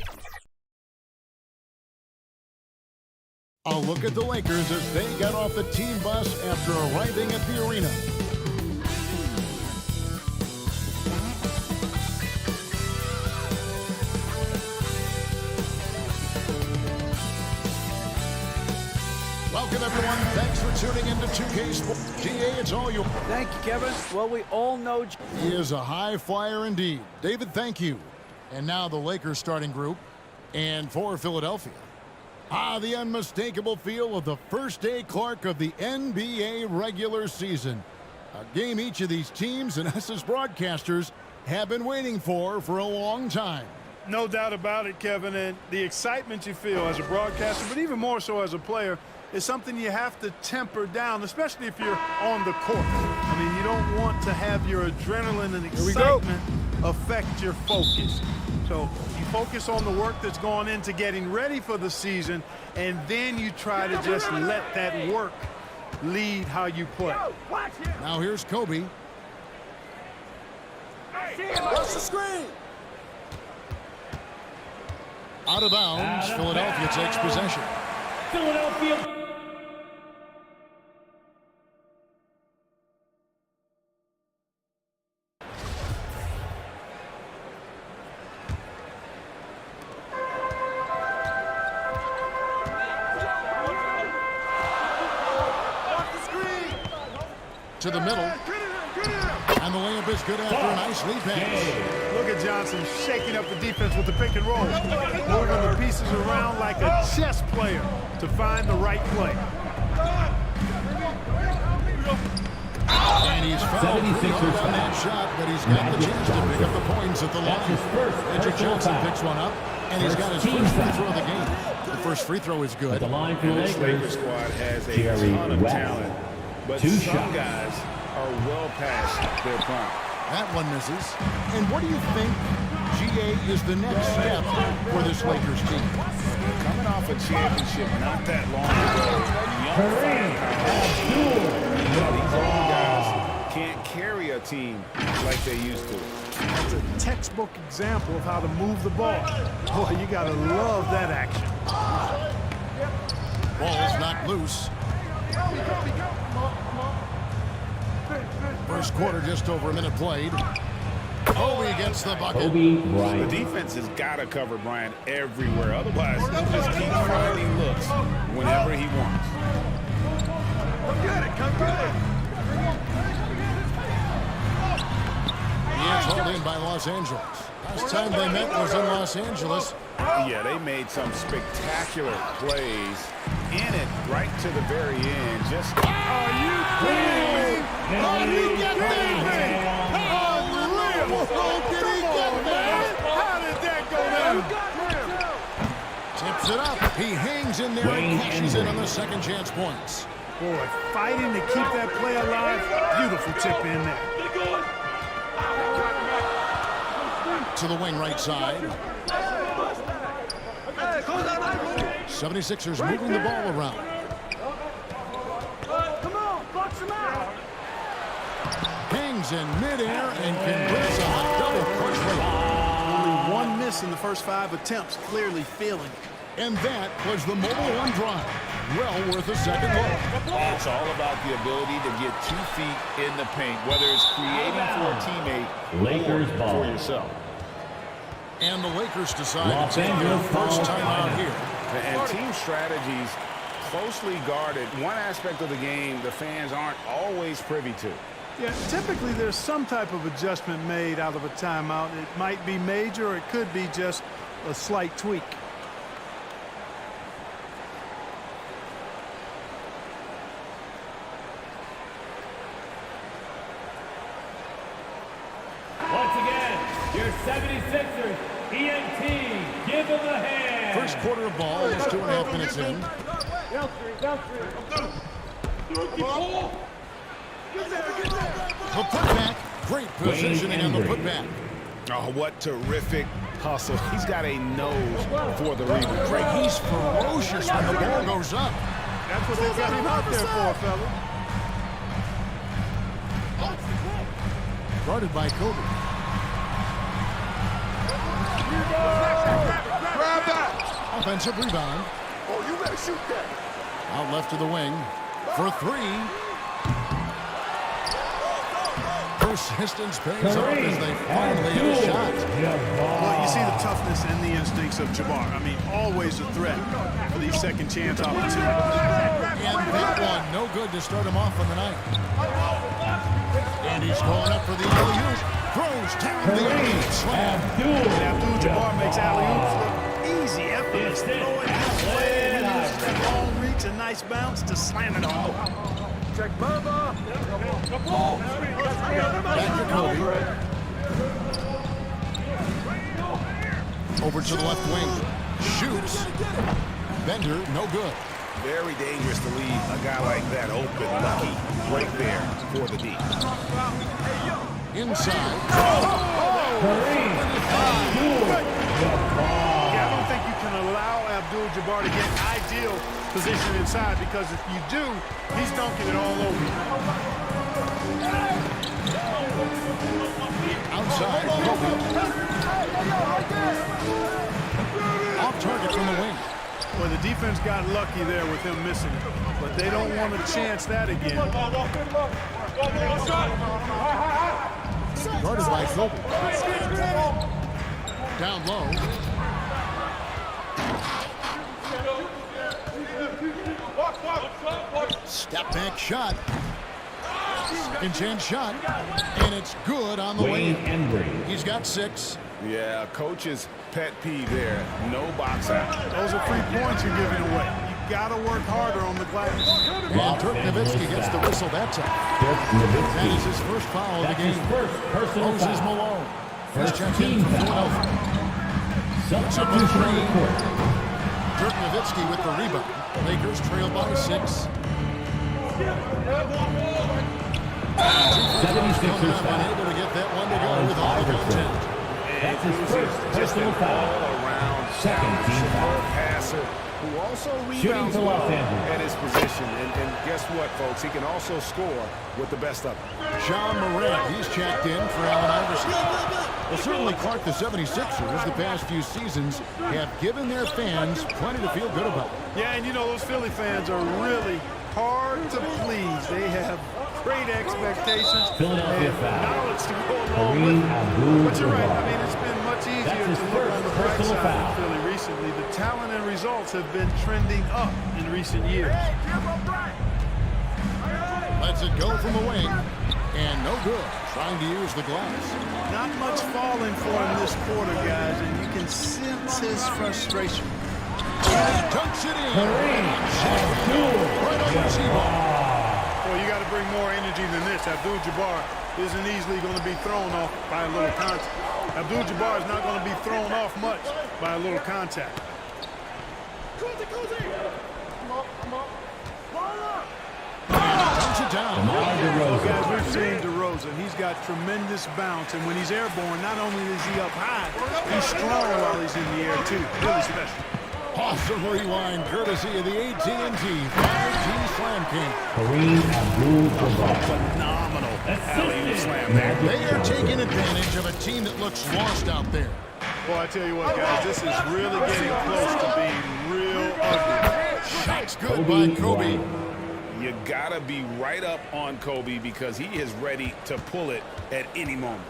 look at the Lakers as they got off the team bus after arriving at the arena. Welcome, everyone. Thanks for tuning into 2K Sports. GA, it's all yours. Thank you, Kevin. Well, we all know he is a high flyer indeed. David, thank you. And now the Lakers starting group. And for Philadelphia. The unmistakable feel of the first day Clark of the NBA regular season. A game each of these teams and us as broadcasters have been waiting for a long time. No doubt about it, Kevin, and the excitement you feel as a broadcaster, but even more so as a player, is something you have to temper down, especially if you're on the court. I mean, you don't want to have your adrenaline and excitement affect your focus. So you focus on the work that's gone into getting ready for the season, and then you try to just let that work lead how you play. Now here's Kobe. Watch the screen. Out of bounds, Philadelphia takes possession. Philadelphia. To the middle. And the layup is good after a nice lead pass. Look at Johnson shaking up the defense with the pick and roll. Moving the pieces around like a chess player to find the right play. And he's fouled on that shot, but he's got the chance to pick up the points at the line. Andrew Johnson picks one up, and he's got his first free throw of the game. The first free throw is good. The line for the Lakers squad has a ton of talent, but some guys are well past their prime. That one misses. And what do you think, GA, is the next step for this Lakers team? Coming off a championship not that long ago, these young guys can't carry a team like they used to. That's a textbook example of how to move the ball. Boy, you got to love that action. Ball's knocked loose. First quarter, just over a minute played. Kobe gets the bucket. The defense has got to cover Bryant everywhere. Otherwise, he'll just keep finding looks whenever he wants. He is hauled in by Los Angeles. Last time they met was in Los Angeles. Yeah, they made some spectacular plays in it right to the very end. Just are you kidding me? How did he get there? How did that go down? Tips it up. He hangs in there and cashes in on the second chance points. Boy, fighting to keep that play alive. Beautiful tip in there. To the wing right side. 76ers moving the ball around. Come on, box him out. Hangs in midair and converts on a double push rate. Only one miss in the first 5 attempts, clearly feeling it. And that was the mobile one drive. Well worth a second look. It's all about the ability to get 2 feet in the paint, whether it's creating for a teammate Lakers or ball. for yourself. And the Lakers decide to take their first time out here. And team strategies closely guarded. One aspect of the game the fans aren't always privy to. Yeah, typically there's some type of adjustment made out of a timeout. It might be major or it could be just a slight tweak. Once again, your 76ers, ENT, give them a hand. First quarter of ball is 2.5 minutes in. The putback, great positioning on the putback. Oh, what terrific hustle. He's got a nose for the rebound. Greg, he's ferocious when the ball goes up. That's what they got him out there for, fella. Guarded by Kobe. Offensive rebound. Oh, you better shoot that. Out left to the wing for three. Persistence pays off as they finally hit a shot. Well, you see the toughness and the instincts of Jabbar. I mean, always a threat for these second chance opportunities. And that one, no good to start him off on the night. And he's going up for the alley-oop. Throws down the alley-oop slam. Abdul-Jabbar makes alley-oops look easy, effortless. Throwing halfway, and he uses that long reach, a nice bounce to slam it home. Check Bubba. Back to Kobe. Over to the left wing. Shoots. Bender, no good. Very dangerous to leave a guy like that open. Lucky right there for the D. Inside. Yeah, I don't think you can allow Abdul-Jabbar to get ideal position inside, because if you do, he's dunking it all over you. Outside. Kobe. Off target from the wing. Well, the defense got lucky there with him missing it, but they don't want to chance that again. Guarded by Kobe. Down low. Step back shot. Second chance shot. And it's good on the way. He's got 6. Yeah, coach's pet peeve there. No box out. Those are free points you're giving away. You got to work harder on the glass. And Dirk Nowitzki gets the whistle that time. That is his first foul of the game. Moses Malone has checked in from Philadelphia. Substitution. Dirk Nowitzki with the rebound. Lakers trail by 6. 76ers unable to get that one to go with all the content. That's his first personal foul. Second team foul. Passer who also Shooting rebounds to well Los Angeles. at his position. And guess what, folks? He can also score with the best of them. John Morant, he's checked in for Allen Iverson. Well, certainly, Clark, the 76ers, the past few seasons, have given their fans plenty to feel good about. Yeah, and you know, those Philly fans are really hard to please. They have great expectations. Philadelphia and knowledge to go along with it. But you're right. I mean, it's been much easier to look on the bright side of Philly recently. The talent and results have been trending up in recent years. Lets it go from the wing. And no good. Trying to use the glass. Not much falling for him this quarter, guys, and you can sense his frustration. Dunks it in. Right over T-ball. Well, you got to bring more energy than this. Abdul-Jabbar isn't easily going to be thrown off by a little contact. Abdul-Jabbar is not going to be thrown off much by a little contact. Dunks it down. Well, guys, we've seen DeRozan. He's got tremendous bounce, and when he's airborne, not only is he up high, he's strong while he's in the air, too. Really special. Awesome rewind, courtesy of the AT&T 5G Slam King. Phenomenal alley-oop slam there. They are taking advantage of a team that looks lost out there. Well, I tell you what, guys, this is really getting close to being real ugly. Shots good by Kobe. You gotta be right up on Kobe because he is ready to pull it at any moment.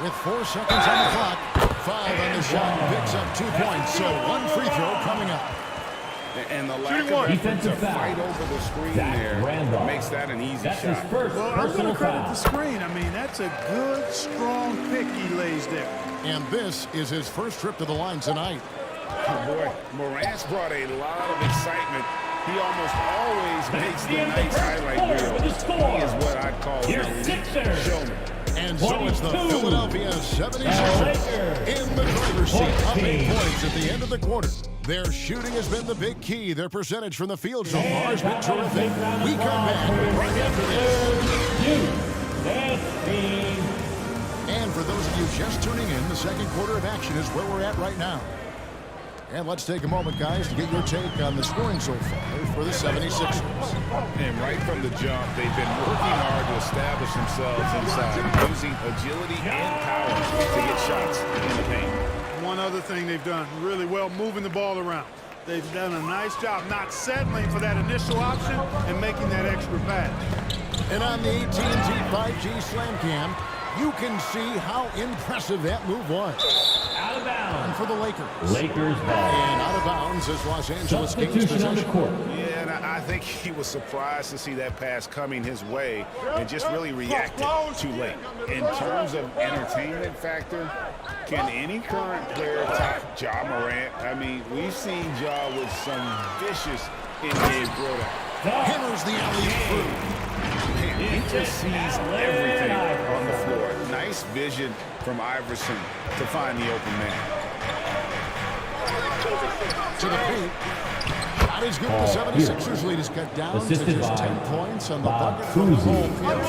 With 4 seconds on the clock, fouled on the shot, picks up 2 points, so 1 free throw coming up. And the lack of effort to fight over the screen there makes that an easy shot. Well, I'm going to credit the screen. I mean, that's a good, strong pick he lays there. And this is his first trip to the line tonight. Oh, boy, Morant's brought a lot of excitement. He almost always makes the nice highlight reel. He is what I'd call an elite showman. And so is the Philadelphia 76ers in the driver's seat, up 8 points at the end of the quarter. Their shooting has been the big key. Their percentage from the field so far has been terrific. We come back right after this. And for those of you just tuning in, the second quarter of action is where we're at right now. And let's take a moment, guys, to get your take on the scoring so far for the 76ers. And right from the jump, they've been working hard to establish themselves inside, using agility and power to get shots in the paint. One other thing they've done really well, moving the ball around. They've done a nice job not settling for that initial option and making that extra pass. And on the AT&T 5G Slam Cam, you can see how impressive that move was. Out of bounds. And for the Lakers. Lakers ball. And out of bounds as Los Angeles gains Substitution on the possession. court. Yeah, and I think he was surprised to see that pass coming his way and just really reacted too late. In terms of entertainment factor, can any current player top Ja Morant? I mean, we've seen Ja with some vicious NBA throwdown. Hammers the alley through. Man, he just sees everything on the floor. Nice vision from Iverson to find the open man. To the paint. Not as good. The 76ers lead is cut down to just 10 points on the bucket from the home field.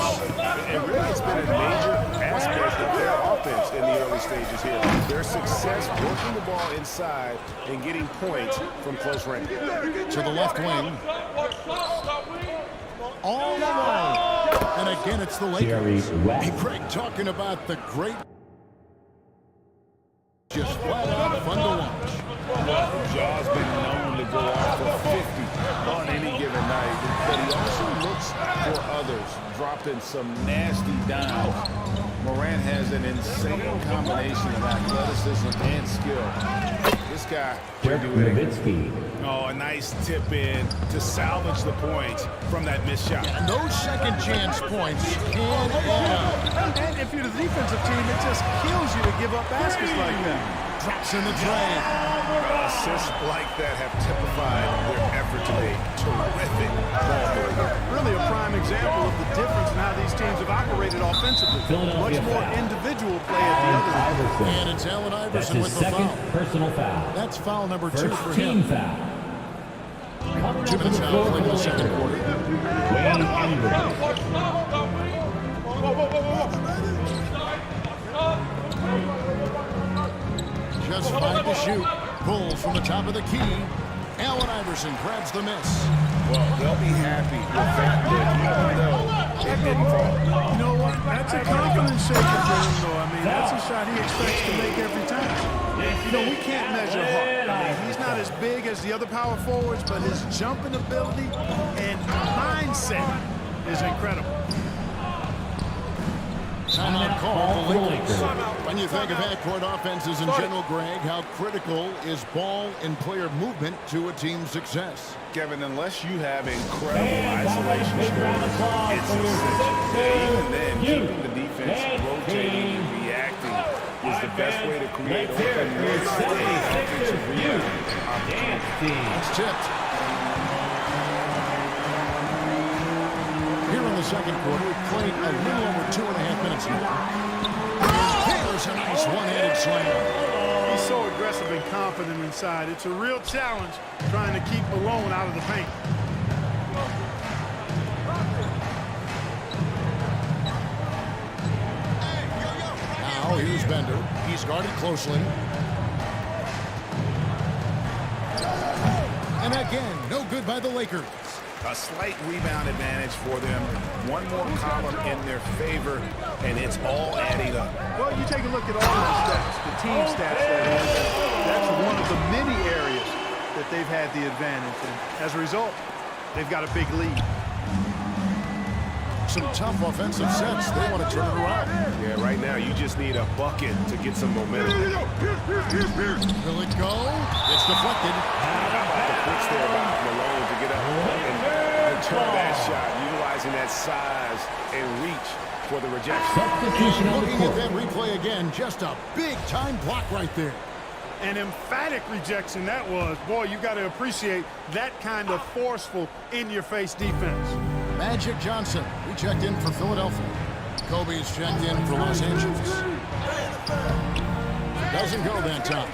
And really, it's been a major aspect of their offense in the early stages here. Their success working the ball inside and getting points from close range. To the left wing. All alone. And again, it's the Lakers. Hey, Craig, talking about the great... Just flat out fun to watch. Ja's been known to go off for 50 on any given night, but he also looks for others, dropped in some nasty dimes. Morant has an insane combination of athleticism and skill. This guy can do anything. Oh, a nice tip in to salvage the points from that missed shot. And those second chance points can add. And if you're the defensive team, it just kills you to give up baskets like that. Drops in the drain. Assists like that have typified their effort to be terrific ball movement. Really a prime example of the difference in how these teams have operated offensively. Much more individual play at the other end. And it's Allen Iverson with the foul. Personal foul. That's foul number 2 for team him. foul. 2 minutes now in the second quarter. Wayne Embry. Just 5 to shoot. Pulls from the top of the key. Allen Iverson grabs the miss. Well, they'll be happy with that even though it didn't fall. You know what? That's a confidence shaker for him, though. I mean, that's a shot he expects to make every time. You know, we can't measure heart. I mean, he's not as big as the other power forwards, but his jumping ability and mindset is incredible. Timeout call for the Lakers. When you think of half-court offenses in general, Greg, how critical is ball and player movement to a team's success? Kevin, unless you have incredible isolation skills, it's essential. Even then, keeping the defense rotating and reacting is the best way to create open offensive rebound. It's tipped. Here in the second quarter, we've played a little over 2.5 minutes now. There's a nice one-handed slam. He's so aggressive and confident inside. It's a real challenge trying to keep Malone out of the paint. Now here's Bender. He's guarded closely. And again, no good by the Lakers. A slight rebound advantage for them. One more column in their favor, and it's all adding up. Well, you take a look at all the stats, the team stats that is. That's one of the many areas that they've had the advantage. And as a result, they've got a big lead. Some tough offensive sets. They want to turn it around. Yeah, right now you just need a bucket to get some momentum. Will it go? It's deflected. The pitch there by Malone to get up and return that shot, utilizing that size and reach for the rejection. And looking at that replay again, just a big-time block right there. An emphatic rejection that was. Boy, you got to appreciate that kind of forceful, in-your-face defense. Magic Johnson, we checked in for Philadelphia. Kobe's checked in for Los Angeles. Doesn't go that time.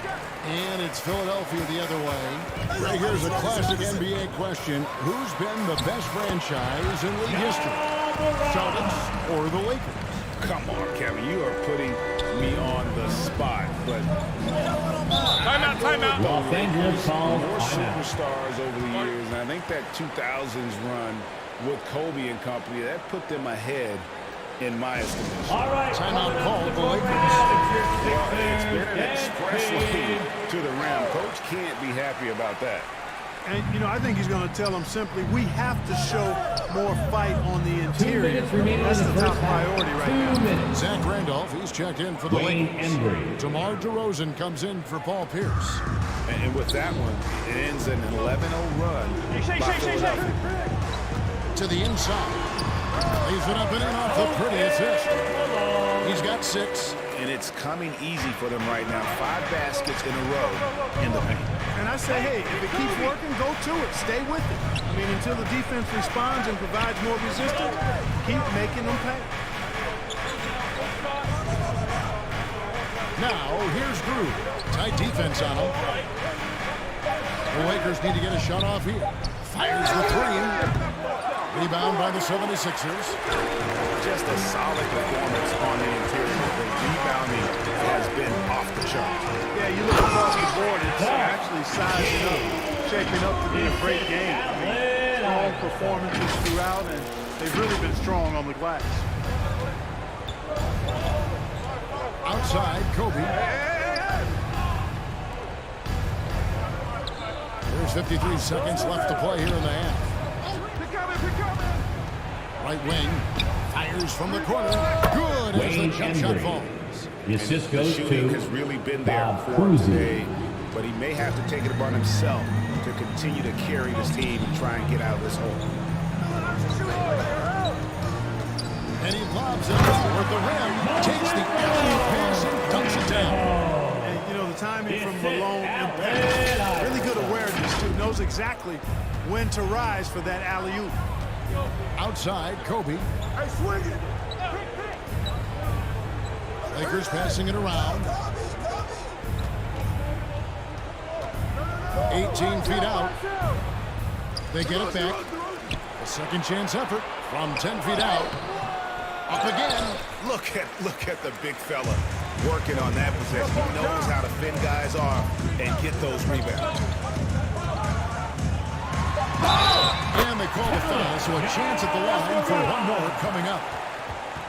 And it's Philadelphia the other way. Right here's a classic NBA question. Who's been the best franchise in league history? Celtics or the Lakers? Come on, Kevin. You are putting me on the spot, but Timeout, timeout. Los Angeles calls More timeout. superstars over the years, and I think that 2000s run with Kobe and company, that put them ahead in my estimation. All right. Timeout called the Lakers. Well, it's been an express lane to the rim. Coach can't be happy about that. And, you know, I think he's going to tell them simply, we have to show more fight on the 2 interior. minutes remaining That's in the the top first half. priority right 2 now. minutes. Zach Randolph, he's checked in for the Wayne Lakers. Embry. DeMar DeRozan comes in for Paul Pierce. And with that one, it ends in an 11-0 run by Philadelphia. To the inside. Leaves it up and in off the pretty assist. He's got 6. And it's coming easy for them right now. 5 baskets in a row in the paint. And I say, hey, if it keeps working, go to it. Stay with it. I mean, until the defense responds and provides more resistance, keep making them pay. Now, here's Groove. Tight defense on him. The Lakers need to get a shot off here. Fires the 3. Rebound by the 76ers. Just a solid performance on the interior. The rebounding has been off the charts. Yeah, you look across the board, it's actually sizing up, shaping up to be a great game. I mean, strong performances throughout, and they've really been strong on the glass. Outside, Kobe. There's 53 seconds left to play here in the half. Right wing. Fires from the corner. Good as the jump shot falls. The assist The goes shooting to has really been there Bob for him Cousy. today, but he may have to take it upon himself to continue to carry this team and try and get out of this hole. And he lobs it toward the rim. Takes the alley-oop pass and dunks it down. And, you know, the timing from Malone impeccable. Really good awareness, too. Knows exactly when to rise for that alley-oop. Outside, Kobe. Hey, swing it. Lakers passing it around. 18 feet out. They get it back. A second chance effort from 10 feet out. Up again. Look at the big fella working on that possession. He knows how to fend guys off and get those rebounds. And they call the foul, so a chance at the line for one more coming up.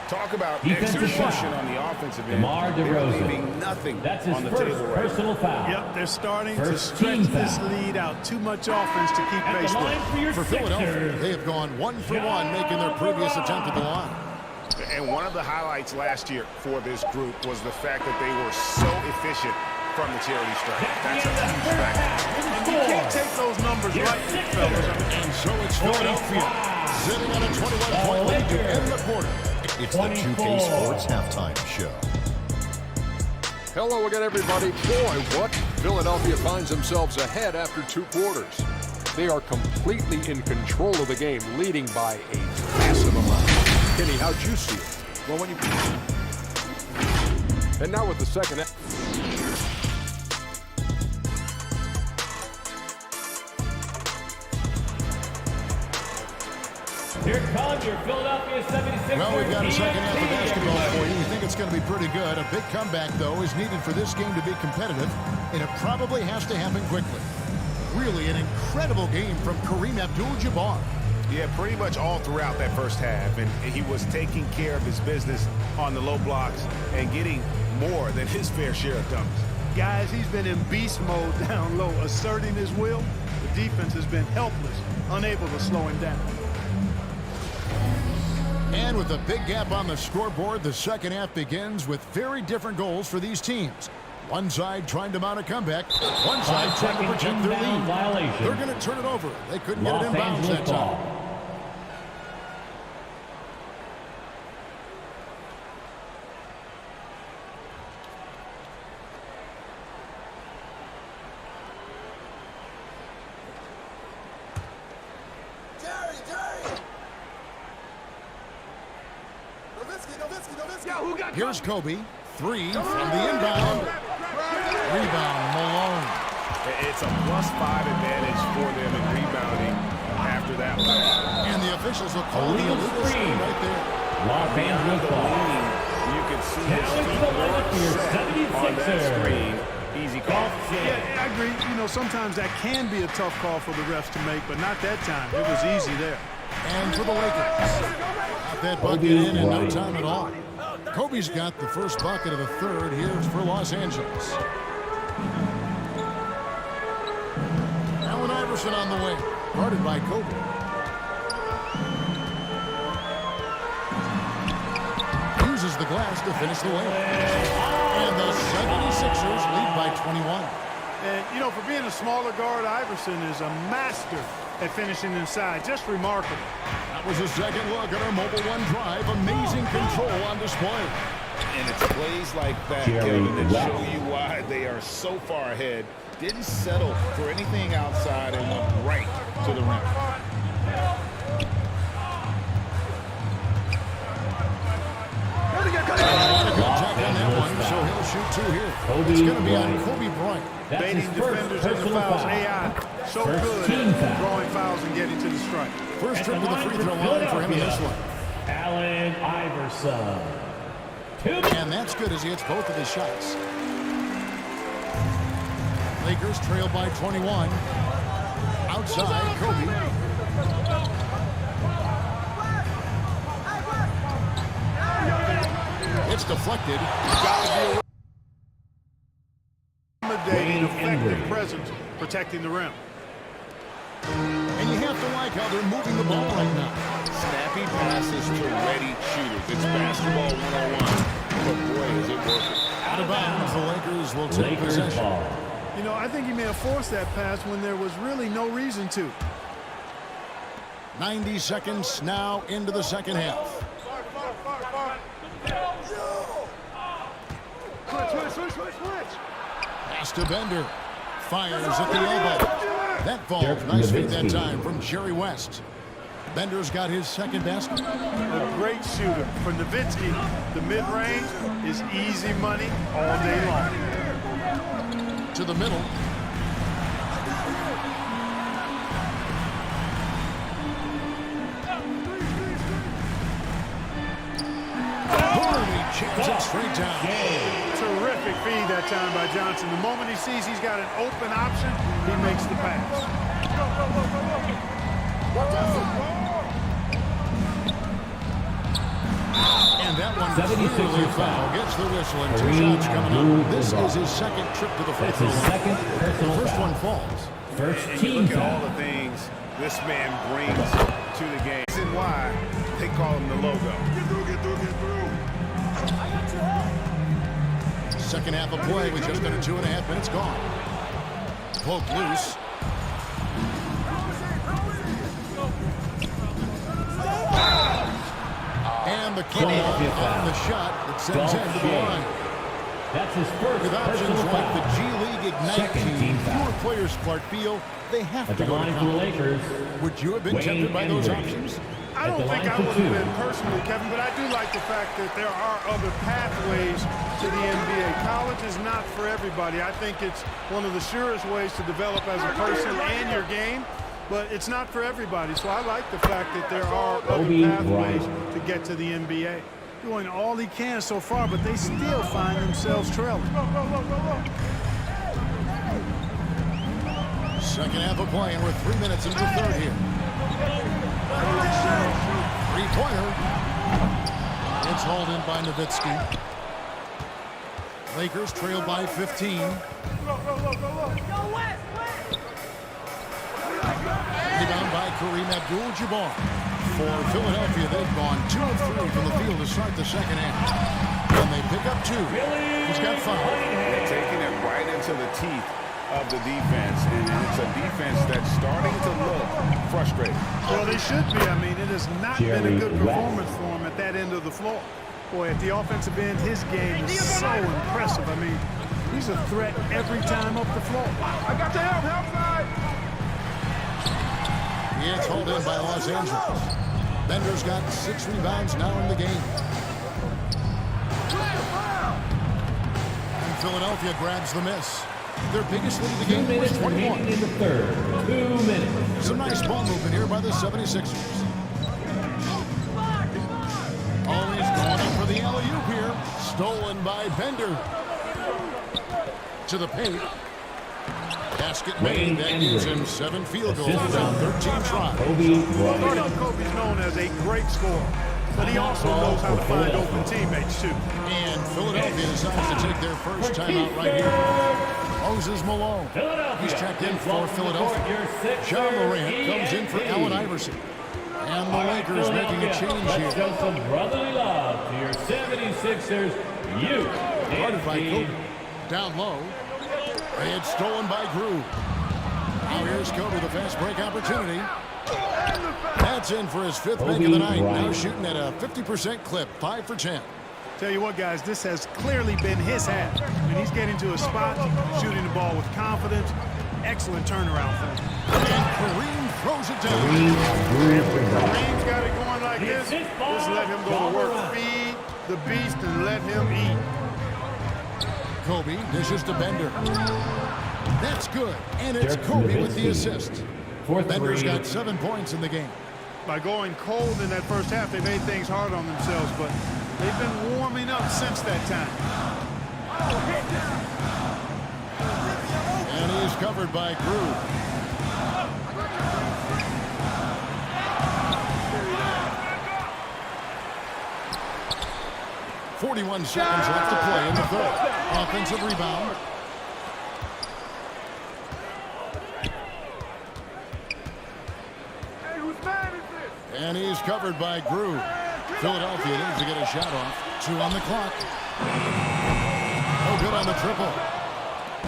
Talk about Defensive execution foul. on the offensive end. DeMar They're DeRozan. leaving nothing That's his on the first table right now. personal foul. Yep, they're starting to First stretch team this foul. lead out. Too much offense to keep At pace the line with. for your For Philadelphia, Sixers. they have gone 1 for 1, making their previous attempt at the line. And one of the highlights last year for this group was the fact that they were so efficient from the charity stripe. That's a huge factor. And you can't take those numbers lightly, fellas. And so it's Philadelphia sitting on a 21-point lead to end the quarter. It's the 2K Sports Halftime Show. Hello again, everybody. Boy, what? Philadelphia finds themselves ahead after 2 quarters. They are completely in control of the game, leading by a massive amount. Kenny, how'd you see it? Well, when you... And now with the second... Here comes your Philadelphia 76ers. Well, we've got a second half of TNT, basketball for everybody. you. We think it's going to be pretty good. A big comeback, though, is needed for this game to be competitive, and it probably has to happen quickly. Really an incredible game from Kareem Abdul-Jabbar. Yeah, pretty much all throughout that first half. And he was taking care of his business on the low blocks and getting more than his fair share of dunks. Guys, he's been in beast mode down low, asserting his will. The defense has been helpless, unable to slow him down. And with a big gap on the scoreboard, the second half begins with very different goals for these teams. One side trying to mount a comeback, one side trying to protect their lead. Violation. They're going to turn it over. They couldn't Los get it inbounds Angeles that time. ball. Here's Kobe. 3 from the inbound. Rebound, Malone. It's a +5 advantage for them in rebounding after that one. And the officials will call the illegal screen right there. Los Angeles ball. You can see his Now it's feet the limit for your set on that 76ers. screen. Easy call. Yeah, I agree. You know, sometimes that can be a tough call for the refs to make, but not that time. It was easy there. And for the Lakers, got that bucket in no time at all. Kobe's got the first bucket of the third. Here's for Los Angeles. Allen Iverson on the way, guarded by Kobe. Uses the glass to finish the layup. And the 76ers lead by 21. And, you know, for being a smaller guard, Iverson is a master at finishing inside. Just remarkable. That was a second look at our Mobile One drive. Amazing control on display. And it's plays like that, Kevin, that show you why they are so far ahead. Didn't settle for anything outside and went right to the rim. So he'll shoot two here. It's going to be on Kobe Bryant. Baiting defenders in the fouls. AI, so good at drawing fouls and getting to the strike. First trip to the free throw line for him in this one. Allen Iverson. And that's good as he hits both of his shots. Lakers trail by 21. Outside, Kobe. It's deflected. Intimidating, effective presence protecting the rim. And you have to like how they're moving the ball right now. Snappy passes to ready shooters. It's basketball 101. But boy, is it working. Out of bounds, the Lakers will take possession. You know, I think he may have forced that pass when there was really no reason to. 90 seconds now into the second half. Switch. Pass to Bender. Fires at the elbow. That falls. Nice feed that time from Jerry West. Bender's got his second basket. A great shooter. For Nowitzki, the mid-range is easy money all day long. To the middle. Jams it straight down. Terrific feed that time by Johnson. The moment he sees he's got an open option, he makes the pass. And that one clearly foul. Gets the whistle and two shots coming up. This is his second trip to the free throw line. The first one falls. First team. Look at all the things this man brings to the game. And why they call him the logo. Get through. Second half of play with just under 2.5 minutes gone. Poked loose. And the call on the shot that sends him to the line. That's his first. With options like the G League Ignite team, fewer players, Clark, feel they have to go to college. Would you have been tempted by those options? I don't think I would have been personally, Kevin, but I do like the fact that there are other pathways to the NBA. College is not for everybody. I think it's one of the surest ways to develop as a person and your game, but it's not for everybody. So I like the fact that there are other pathways to get to the NBA. Doing all he can so far, but they still find themselves trailing. Second half of play, and we're 3 minutes into the third here. Three-pointer. It's hauled in by Nowitzki. Lakers trail by 15. Rebound by Kareem Abdul-Jabbar. For Philadelphia, they've gone 2 of 3 from the field to start the second half. And they pick up 2. He's got 5. They're taking it right into the teeth of the defense, and it's a defense that's starting to look frustrated. Well, they should be. I mean, it has not been a good performance for him at that end of the floor. Boy, at the offensive end, his game is so impressive. I mean, he's a threat every time up the floor. I got the help side. It's hauled in by Los Angeles. Bender's got 6 rebounds now in the game. And Philadelphia grabs the miss. Their biggest lead of the game was 21. In the third, 2 minutes. Some nice ball movement here by the 76ers. Always going up for the alley-oop here. Stolen by Bender. To the paint. Basket made. That gives him 7 field goals in 13 tries. Kobe's known as a great scorer, but he also knows how to find open teammates, too. And Philadelphia decides to take their first timeout right here. Moses Malone. He's checked in for Philadelphia. John Morant comes in for Allen Iverson. And the Lakers making a change here. Let's go some brotherly love to your 76ers. Guarded by Kobe. Down low. It's stolen by Groove. Now here's Kobe, the fast break opportunity. That's in for his 5th make of the night. Now shooting at a 50% clip, 5 for 10. Tell you what, guys, this has clearly been his half. And he's getting to a spot, shooting the ball with confidence. Excellent turnaround for him. And Kareem throws it down. Kareem's got it going like this. Just let him go to work. Feed the beast and let him eat. Kobe dishes to Bender. That's good. And it's Kobe with the assist. Bender's got 7 points in the game. By going cold in that first half, they made things hard on themselves, but they've been warming up since that time. And he's covered by Groove. .41 seconds left to play in the 3rd. Offensive rebound. And he's covered by Groove. Philadelphia needs to get a shot off. 2 on the clock. No good on the triple.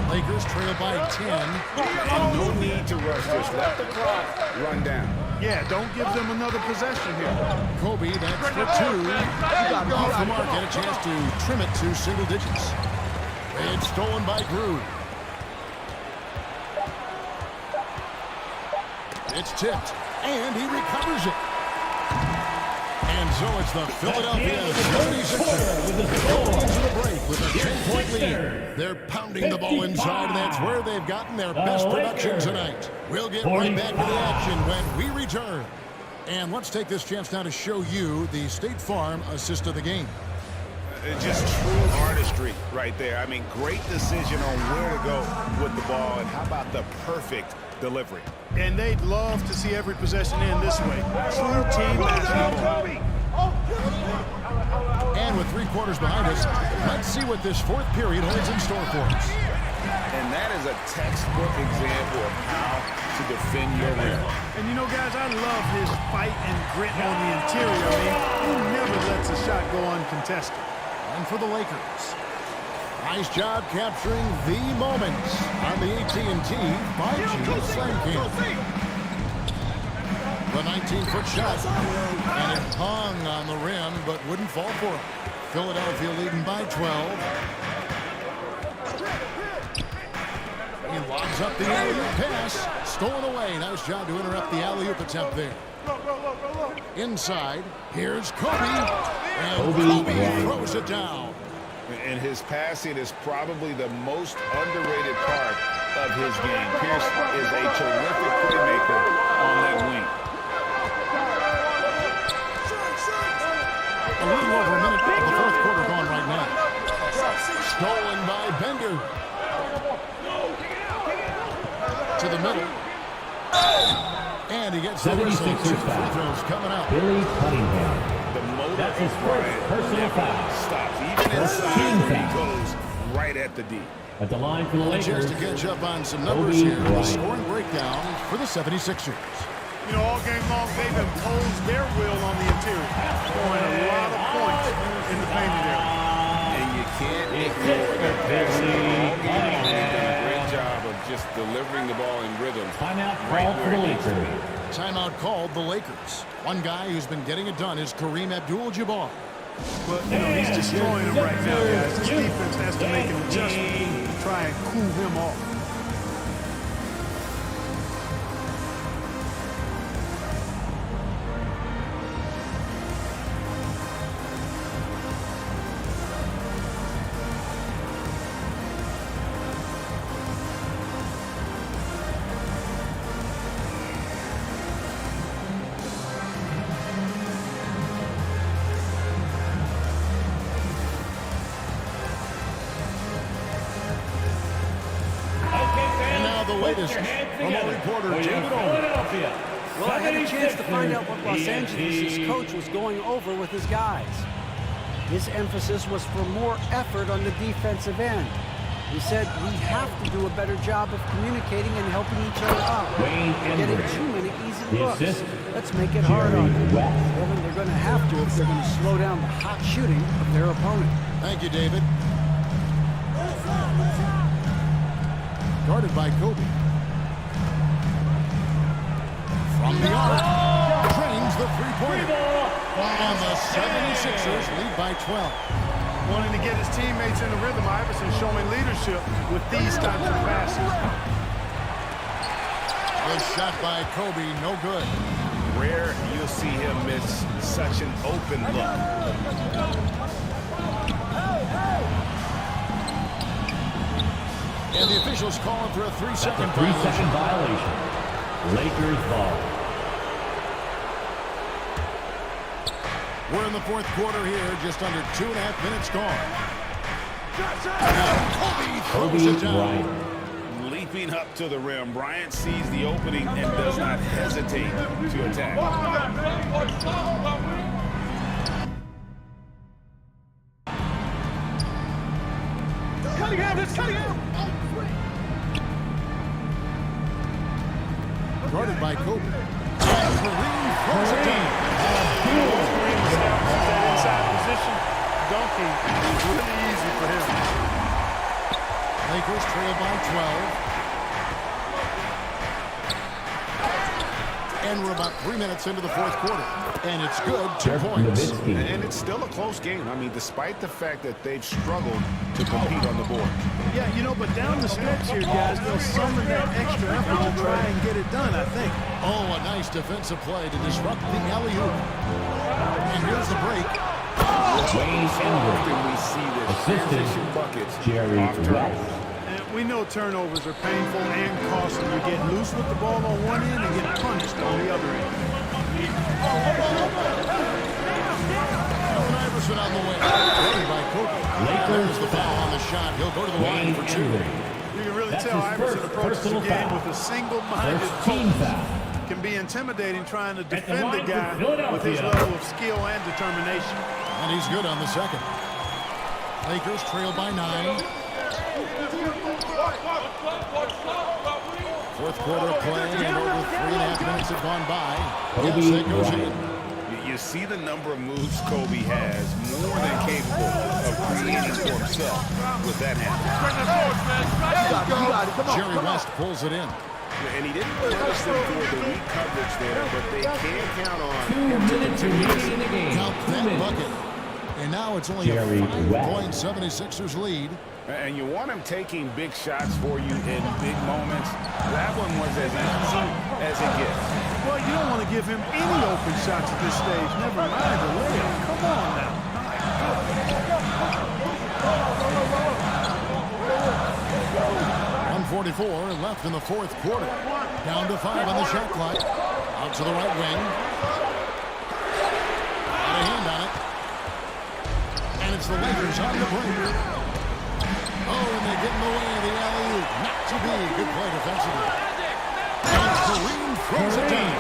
Lakers trail by 10. And no need to rush this. Let the clock run down. Yeah, don't give them another possession here. Kobe, that's for 2. Off the mark, and a chance to trim it to single digits. It's stolen by Groove. It's tipped, and he recovers it. And so it's the Philadelphia 76ers going into the break with a 10-point lead. They're pounding the ball inside, and that's where they've gotten their best production tonight. We'll get right back to the action when we return. And let's take this chance now to show you the State Farm assist of the game. Just true artistry right there. I mean, great decision on where to go with the ball, and how about the perfect delivery. And they'd love to see every possession in this way. True team basketball. And with 3 quarters behind us, let's see what this 4th period holds in store for us. And that is a textbook example of how to defend your rim. And you know, guys, I love his fight and grit on the interior. I mean, he never lets a shot go uncontested. And for the Lakers, nice job capturing the moments on the AT&T 5G Slam Cam. The 19-foot shot, and it hung on the rim, but wouldn't fall for him. Philadelphia leading by 12. He lobs up the alley-oop pass, stolen away. Nice job to interrupt the alley-oop attempt there. Inside, here's Kobe, and Kobe throws it down. And his passing is probably the most underrated part of his game. Pierce is a terrific playmaker on that wing. A little over a minute of the 4th quarter gone right now. Stolen by Bender. To the middle. And he gets the whistle. 2 free throws coming up. Billy Cunningham. The motor That's his first personal foul. Stops even inside where he goes right at the D. At the line for the Lakers. A chance to catch up on some numbers here. The scoring breakdown for the 76ers. You know, all game long, they've imposed their will on the interior, scoring a lot of points in the painted area. And you can't ignore their passing. All game long, they've done a great job of just delivering the ball in rhythm. Timeout right called for the Lakers. Timeout called the Lakers. One guy who's been getting it done is Kareem Abdul-Jabbar. But, you know, he's destroying them right now, guys. This defense has to make an adjustment to try and cool him off. analysis from our reporter, David Owen. Well, I had a chance to find out what Los Angeles' coach was going over with his guys. His emphasis was for more effort on the defensive end. He said we have to do a better job of communicating and helping each other out. We're getting too many easy looks. Let's make it hard on them. Well, they're going to have to if they're going to slow down the hot shooting of their opponent. Thank you, David. Guarded by Kobe. From the arc, drains the three-pointer. And the 76ers lead by 12. Wanting to get his teammates in the rhythm, Iverson showing leadership with these types of passes. The shot by Kobe, no good. Rare you'll see him miss such an open look. And the officials calling for a 3-second violation. Lakers ball. We're in the fourth quarter here, just under 2.5 minutes gone. Kobe throws it down. Leaping up to the rim, Bryant sees the opening and does not hesitate to attack. Cutting out, it's cutting out. Guarded by Kobe. And Kareem throws it down. That inside position, dunking is really easy for him. Lakers trail by 12. And we're about 3 minutes into the fourth quarter. And it's good, 2 points. And it's still a close game. I mean, despite the fact that they've struggled to compete on the board. Yeah, you know, but down the stretch here, guys, they'll summon that extra effort to try and get it done, I think. Oh, a nice defensive play to disrupt the alley-oop. And here's the break. Often we see this transition buckets off turnovers. We know turnovers are painful and costly. You get loose with the ball on one end and get punished on the other end. Allen Iverson on the way. Ready by Kobe. Lakers the foul on the shot. He'll go to the line for 2. You can really tell Iverson approaches the game with a single-minded focus. Can be intimidating trying to defend the guy with his level of skill and determination. And he's good on the second. Lakers trail by 9. Fourth quarter play, and over 3.5 minutes have gone by. Yes, it goes in. You see the number of moves Kobe has, more than capable of creating for himself with that hand. Jerry West pulls it in. And he didn't punish them for the weak coverage there, but they can count on 2 minutes remaining in the game. Count that bucket. And now it's only a 5-point 76ers lead. And you want him taking big shots for you in big moments. That one was as easy as it gets. Well, you don't want to give him any open shots at this stage. Never mind the layup. Come on now. 1:44 left in the fourth quarter. Down to 5 on the shot clock. Out to the right wing. Got a hand on it. And it's the Lakers on the break. Oh, and they get in the way of the alley-oop. Not to be. Good play defensively. And Kareem throws it down.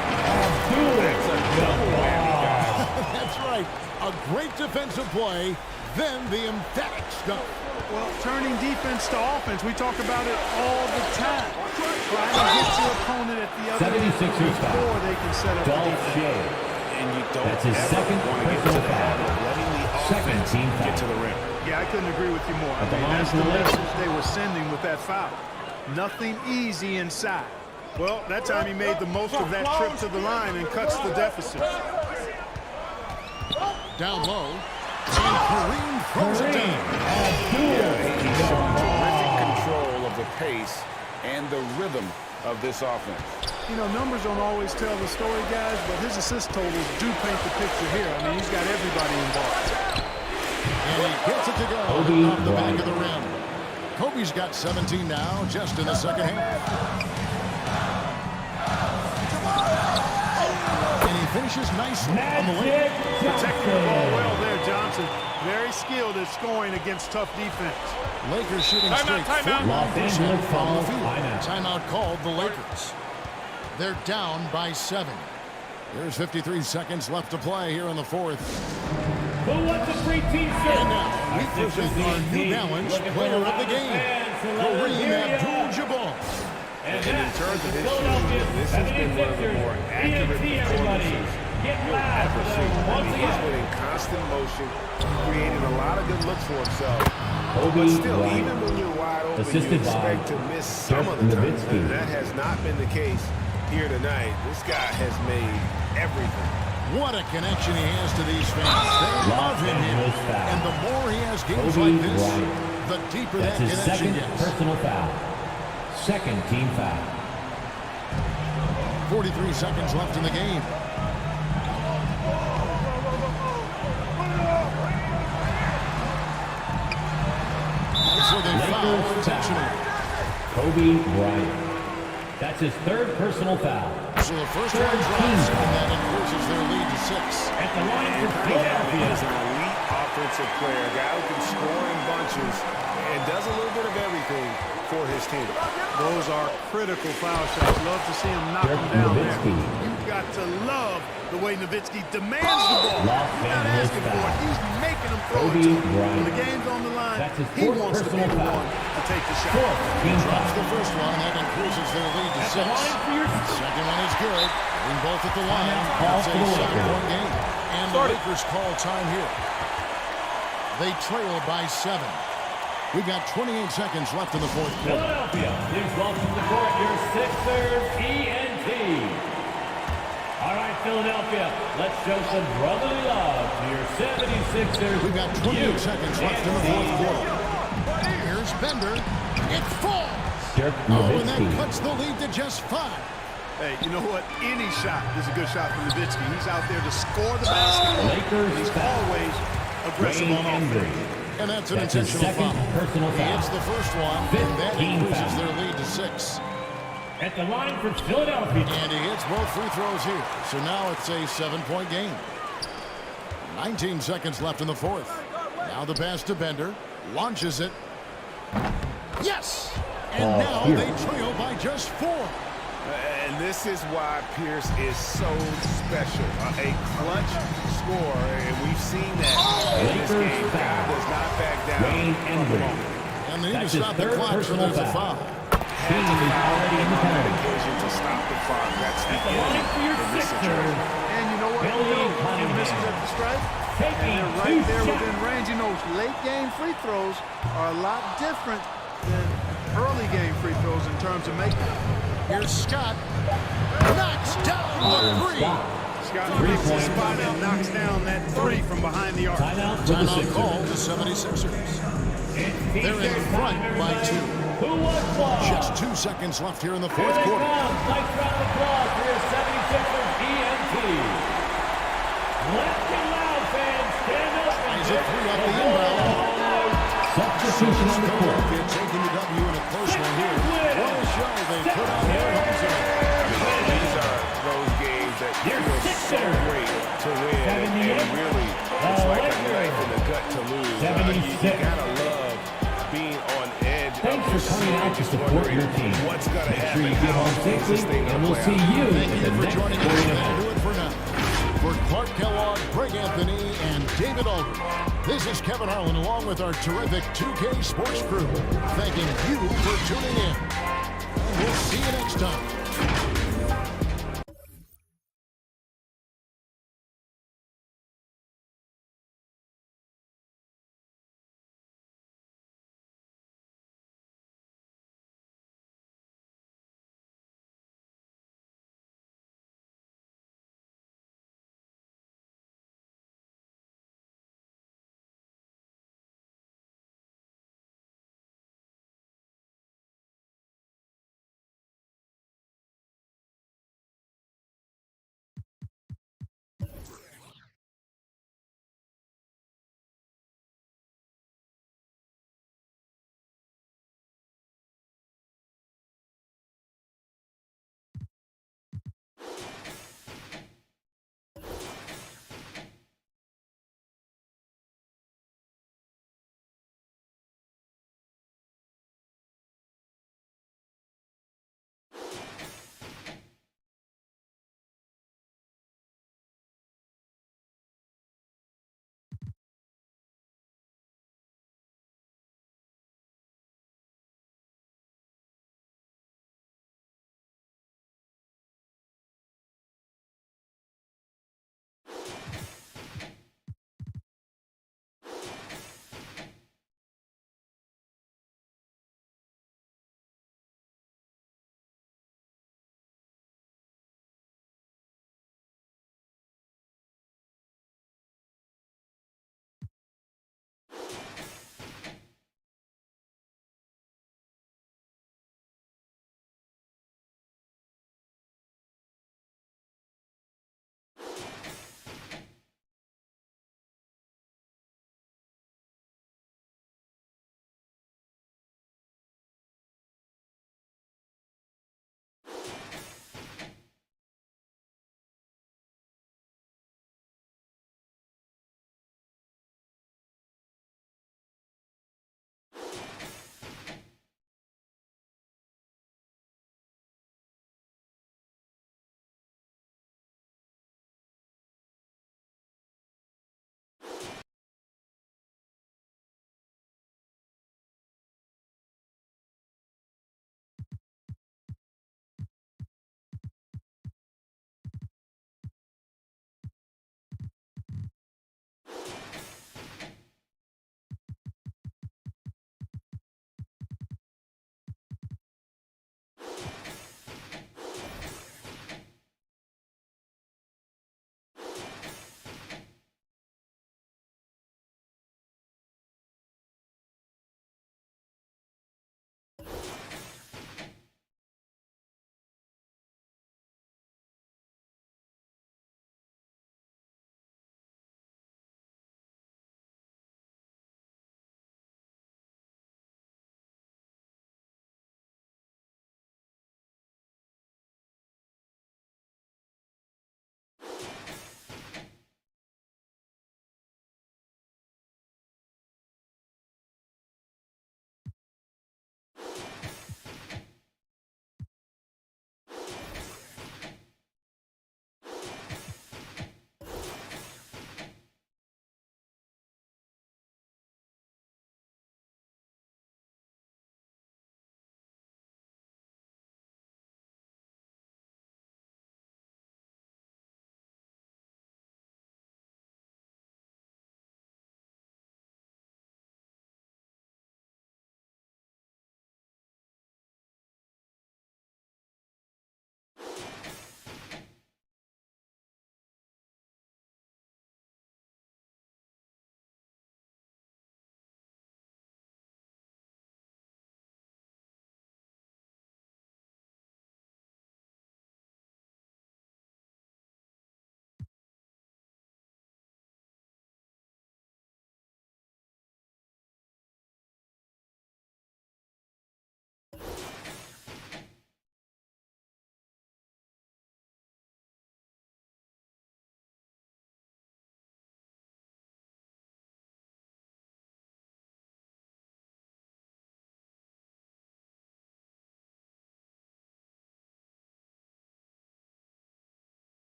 That's a double whammy, guys. That's right. A great defensive play, then the emphatic stuff. Well, turning defense to offense, we talk about it all the time. Trying to hit your opponent at the other end before they can set up the defense. And you don't That's his second want to get to the personal habit of letting the offense get to the rim. Yeah, I couldn't agree with you more. I mean, that's the message they were sending with that foul. Nothing easy inside. Well, that time he made the most of that trip to the line and cuts the deficit. Down low. And Kareem throws it down. He's showing terrific control of the pace and the rhythm of this offense. You know, numbers don't always tell the story, guys, but his assist totals do paint the picture here. I mean, he's got everybody involved. And he gets it to go off the back of the rim. Kobe's got 17 now, just in the second half. And he finishes nicely on the lane. Protecting the ball well there, Johnson. Very skilled at scoring against tough defense. Lakers shooting straight. Los Angeles calls timeout. Timeout called the Lakers. They're down by 7. There's 53 seconds left to play here in the fourth. Who wants a free t-shirt? And now we present our New Balance player of the game, Kareem Abdul-Jabbar. And in terms of his shooting, this has been one of the more accurate performances you'll ever see. I mean, he's been in constant motion, creating a lot of good looks for himself. But still, even when you're wide open, you expect to miss some of the time. And that has not been the case here tonight. This guy has made everything. What a connection he has to these fans. They love him here. And the more he has games like this, the deeper that connection second gets. Personal foul. Second team foul. 43 seconds left in the game. So they foul intentionally. Kobe Bryant. That's his third personal foul. So the first one drops, and that increases their lead to 6. At the line for Philadelphia Philadelphia. is an elite offensive player, a guy who can score in bunches and does a little bit of everything for his team. Those are critical foul shots. Love to see him knock them down there. You've got to love the way Nowitzki demands the ball. He's not asking for it. He's making them throw it to him. When the game's on the line, he wants to be the one to take the shot. Drops the first one, and that increases their lead to 6. Second one is good. In both at the line. That's a 7-point game. And the Lakers call time here. They trail by 7. We've got 28 seconds left in the fourth quarter. Philadelphia, please welcome to the court your Sixers ENT. All right, Philadelphia, let's show some brotherly love to your 76ers. We've got 28 seconds left in the fourth quarter. Here's Bender. It falls. And that cuts the lead to just 5. Hey, you know what? Any shot is a good shot from Nowitzki. He's out there to score the basketball. Lakers He's always aggressive on offense. And that's an intentional foul. Personal He foul. hits the first one, and that increases their lead to 6. At the line for Philadelphia. And he hits both free throws here. So now it's a 7-point game. 19 seconds left in the fourth. Now the pass to Bender. Launches it. Yes! And now they trail by just 4. And this is why Pierce is so special. A clutch scorer, and we've seen that in this game. God does not back down. And they need to stop the clock, so there's a foul. Had to already in the penalty to stop the clock. That's the end of this situation. And you know what? He misses at the stripe, and they're right there within range. You know, late game free throws are a lot different than early game free throws in terms of making them. Here's Scott. Knocks down the 3. Scott makes his spot and knocks down that 3 from behind the arc. Timeout call to 76ers. They're in front by 2. Just 2 seconds left here in the fourth quarter. Nice round of applause for your 76ers ENT. Let's get loud, fans. Stand up. Is it 3 up the inbound? Substitution on the court. They're taking the W in a close one here. What a show they put on their home tonight. These are those games that feel so great to win, and really, it's like a knife in the gut to lose. You gotta love being on edge. Thanks for coming out to support your team. What's gonna Make happen? sure you get home safely, and we'll see you in the next joining us. sporting That'll event. do it for now. For Clark Kellogg, Greg Anthony, and David Aldridge, this is Kevin Harlan along with our terrific 2K Sports crew, thanking you for tuning in. And we'll see you next time.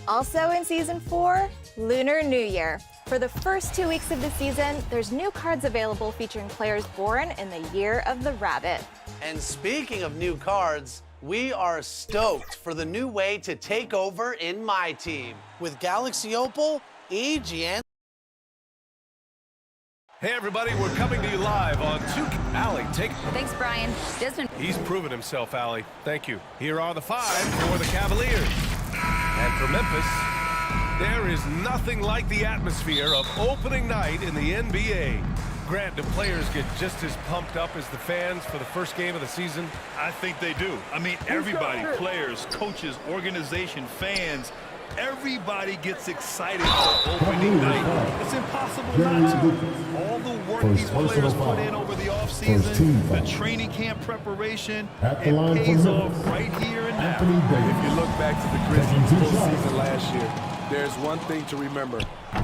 Also in Season 4, Lunar New Year. For the first 2 weeks of the season, there's new cards available featuring players born in the year of the rabbit. And speaking of new cards, we are stoked for the new way to take over in my team with Galaxy Opal, EG, Hey, everybody, we're coming to you live on 2K. Allie, take it. Thanks, Brian. Desmond. He's proven himself, Allie. Thank you. Here are the 5 for the Cavaliers. And for Memphis, there is nothing like the atmosphere of opening night in the NBA. Grant, do players get just as pumped up as the fans for the first game of the season? I think they do. I mean, everybody, players, coaches, organization, fans, everybody gets excited for opening night. It's impossible not to. All the work these players put in over the offseason, the training camp preparation, it pays off right here and now. If you look back to the Grizzlies postseason last year, there's one thing to remember.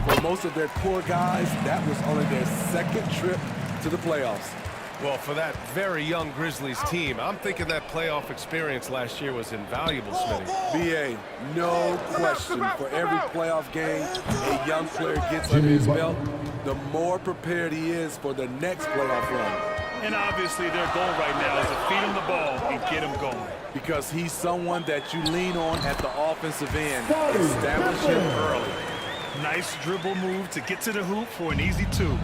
For most of their core guys, that was only their second trip to the playoffs. Well, for that very young Grizzlies team, I'm thinking that playoff experience last year was invaluable, Smitty. BA, no question. For every playoff game a young player gets under his belt, the more prepared he is for the next playoff run. And obviously their goal right now is to feed him the ball and get him going. Because he's someone that you lean on at the offensive end. Establish him early. Nice dribble move to get to the hoop for an easy 2.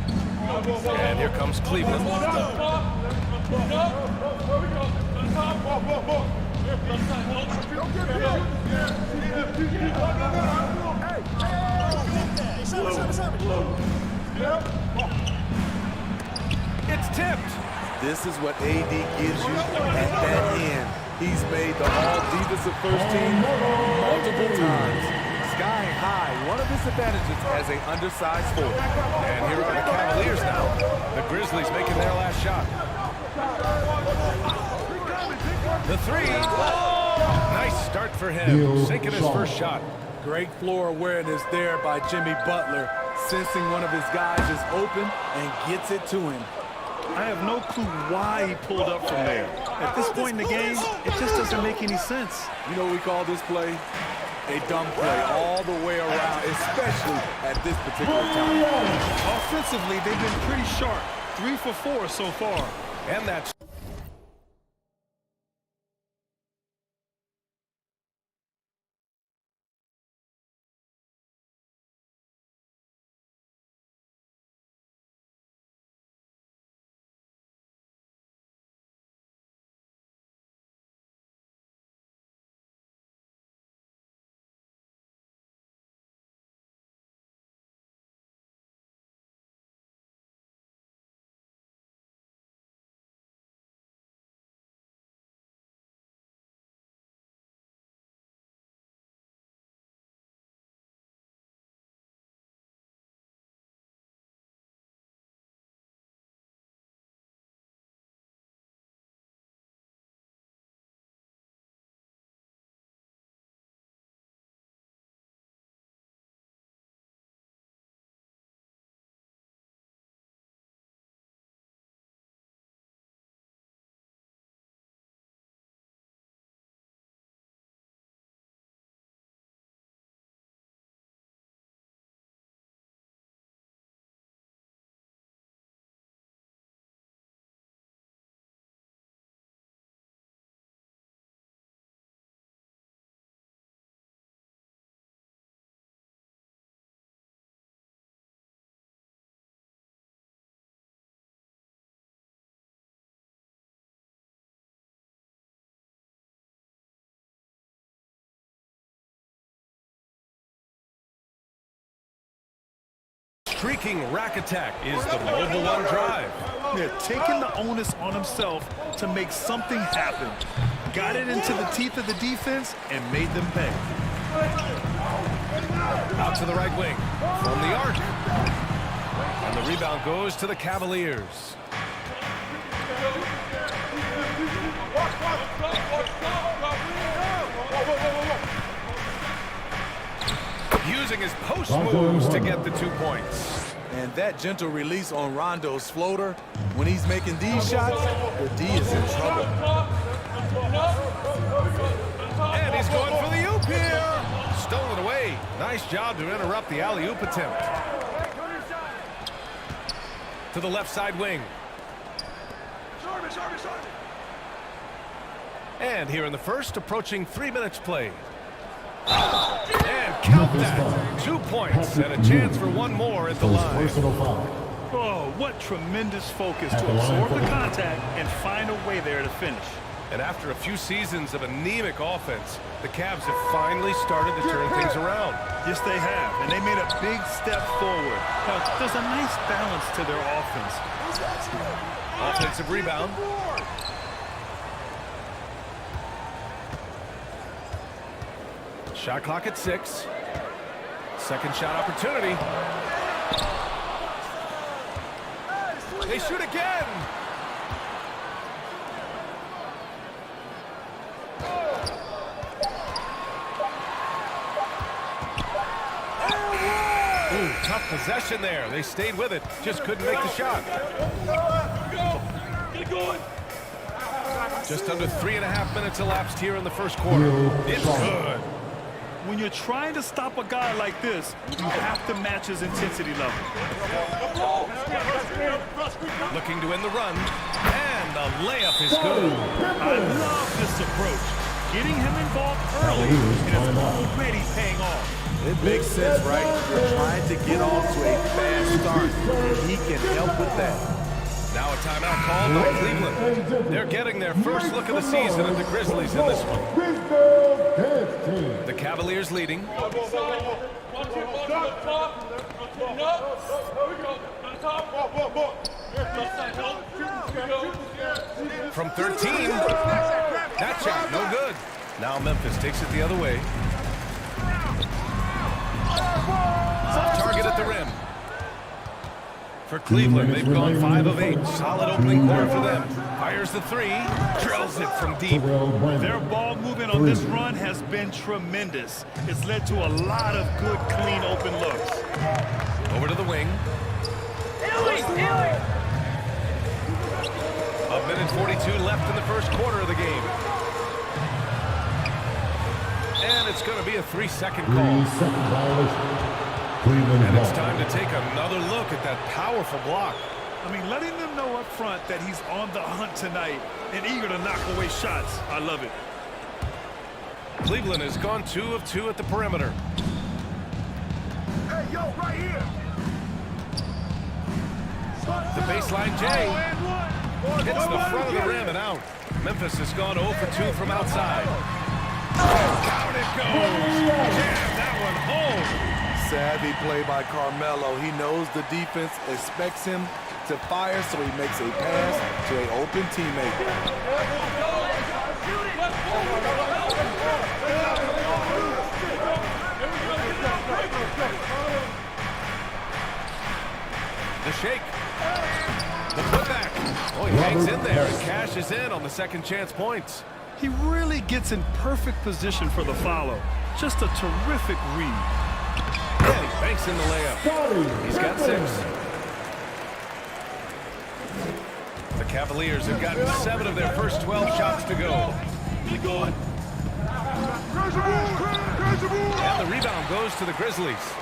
And here comes Cleveland. It's tipped. This is what AD gives you at that end. He's made the all-defensive first team multiple times. Sky high, one of his advantages as an undersized forward. And here are the Cavaliers now. The Grizzlies making their last shot. The 3. Nice start for him, sinking his first shot. Great floor awareness there by Jimmy Butler, sensing one of his guys is open and gets it to him. I have no clue why he pulled up from there. At this point in the game, it just doesn't make any sense. You know what we call this play? A dumb play all the way around, especially at this particular time. Offensively, they've been pretty sharp. 3 for 4 so far. And that's streaking rack attack is the Mobile One drive. Yeah, taking the onus on himself to make something happen. Got it into the teeth of the defense and made them pay. Out to the right wing from the arc. And the rebound goes to the Cavaliers. Using his post moves to get the 2 points. And that gentle release on Rondo's floater, when he's making these shots, the D is in trouble. And he's going for the oop here. stolen away. Nice job to interrupt the alley-oop attempt. To the left side wing. And here in the first, approaching 3 minutes played. And count that. 2 points and a chance for one more at the line. Oh, what tremendous focus to absorb the contact and find a way there to finish. And after a few seasons of anemic offense, the Cavs have finally started to turn things around. Yes, they have, and they made a big step forward. Now, there's a nice balance to their offense. Offensive rebound. Shot clock at 6. Second shot opportunity. They shoot again. Ooh, tough possession there. They stayed with it. Just couldn't make the shot. Just under 3.5 minutes elapsed here in the first quarter. It's good. When you're trying to stop a guy like this, you have to match his intensity level. Looking to end the run. And the layup is good. I love this approach. Getting him involved early is already paying off. It makes sense, right? You're trying to get off to a fast start, and he can help with that. Now a timeout called by Cleveland. They're getting their first look of the season at the Grizzlies in this one. The Cavaliers leading. From 13. That shot, no good. Now Memphis takes it the other way. Soft target at the rim. For Cleveland, they've gone 5 of 8. Solid opening quarter for them. Fires the 3. Drills it from deep. Their ball movement on this run has been tremendous. It's led to a lot of good, clean, open looks. Over to the wing. A minute 42 left in the first quarter of the game. And it's going to be a 3-second call. And it's time to take another look at that powerful block. I mean, letting them know up front that he's on the hunt tonight and eager to knock away shots. I love it. Cleveland has gone 2 of 2 at the perimeter. Hey, yo, right here. The baseline J. Hits the front of the rim and out. Memphis has gone 0 for 2 from outside. Down it goes. Jam that one home. Savvy play by Carmelo. He knows the defense expects him to fire, so he makes a pass to an open teammate. The shake. The putback. Oh, he hangs in there and cashes in on the second chance points. He really gets in perfect position for the follow. Just a terrific read. Yeah, he banks in the layup. He's got 6. The Cavaliers have gotten 7 of their first 12 shots to go. And the rebound goes to the Grizzlies.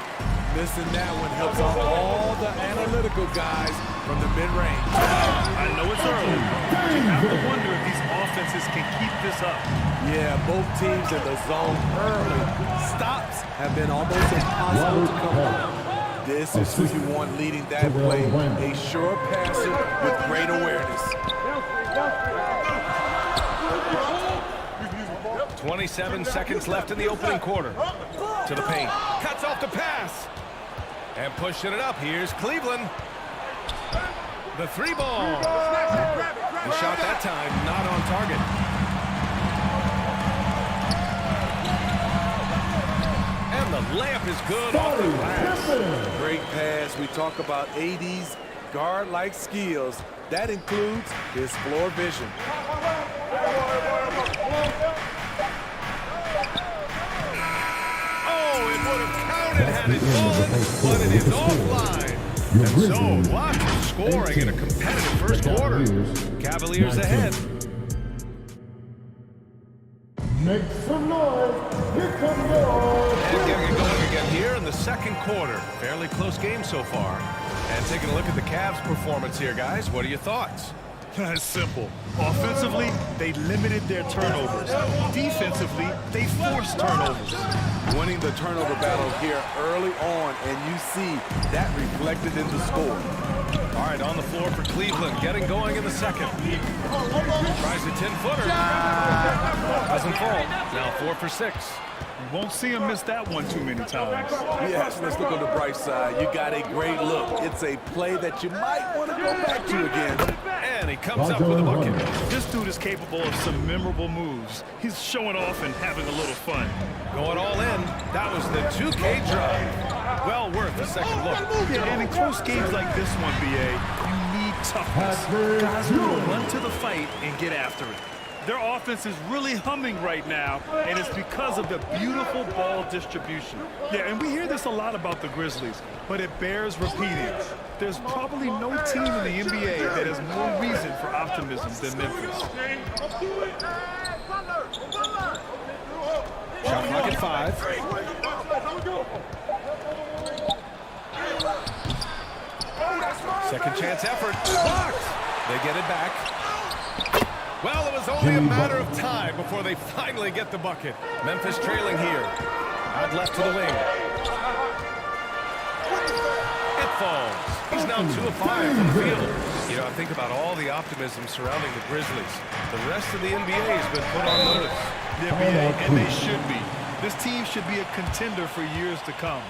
Missing that one helps out all the analytical guys from the mid-range. I know it's early, but you have to wonder if these offenses can keep this up. Yeah, both teams in the zone early. Stops have been almost impossible to come by. This is who you want leading that play. A sure passer with great awareness. 27 seconds left in the opening quarter. To the paint. Cuts off the pass. And pushing it up. Here's Cleveland. The 3-ball. The shot that time not on target. And the layup is good off the glass. Great pass. We talk about AD's guard-like skills. That includes his floor vision. Had it fallen, but it is offline. And so, lots of scoring in a competitive first quarter. Cavaliers ahead. Make some noise. Here comes yours. And getting it going again here in the second quarter. Fairly close game so far. And taking a look at the Cavs' performance here, guys. What are your thoughts? It's simple. Offensively, they limited their turnovers. Defensively, they forced turnovers. Winning the turnover battle here early on, and you see that reflected in the score. All right, on the floor for Cleveland, getting going in the second. Tries a 10-footer. Doesn't fall. Now 4 for 6. You won't see him miss that one too many times. Yes, let's look on the bright side. You got a great look. It's a play that you might want to go back to again. And he comes up with a bucket. This dude is capable of some memorable moves. He's showing off and having a little fun. Going all in. That was the 2K drive. Well worth a second look. Yeah, and in close games like this one, BA, you need toughness. Guys who will run to the fight and get after it. Their offense is really humming right now, and it's because of the beautiful ball distribution. Yeah, and we hear this a lot about the Grizzlies, but it bears repeating. There's probably no team in the NBA that has more reason for optimism than Memphis. Shot clock at 5. Second chance effort. Blocked. They get it back. Well, it was only a matter of time before they finally get the bucket. Memphis trailing here. Out left to the wing. It falls. He's now 2 of 5 from the field. You know, I think about all the optimism surrounding the Grizzlies. The rest of the NBA has been put on notice. Yeah, BA, and they should be. This team should be a contender for years to come.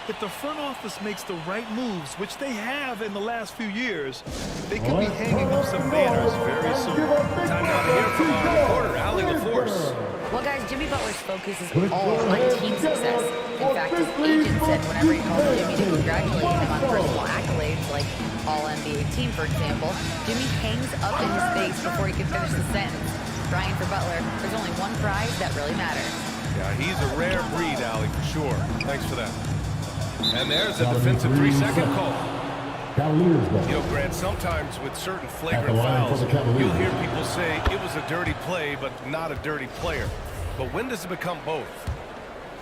If the front office makes the right moves, which they have in the last few years, they could be hanging up some banners very soon. Time now to hear from our reporter, Allie LaForce. Well, guys, Jimmy Butler's focus is all on team success. In fact, his agent said whenever he called Jimmy to congratulate him on personal accolades, like All-NBA team, for example, Jimmy hangs up in his face before he can finish the sentence. Brian, for Butler, there's only one prize that really matters. Yeah, he's a rare breed, Allie, for sure. Thanks for that. And there's a defensive 3-second call. You know, Grant, sometimes with certain flagrant fouls, you'll hear people say it was a dirty play, but not a dirty player. But when does it become both?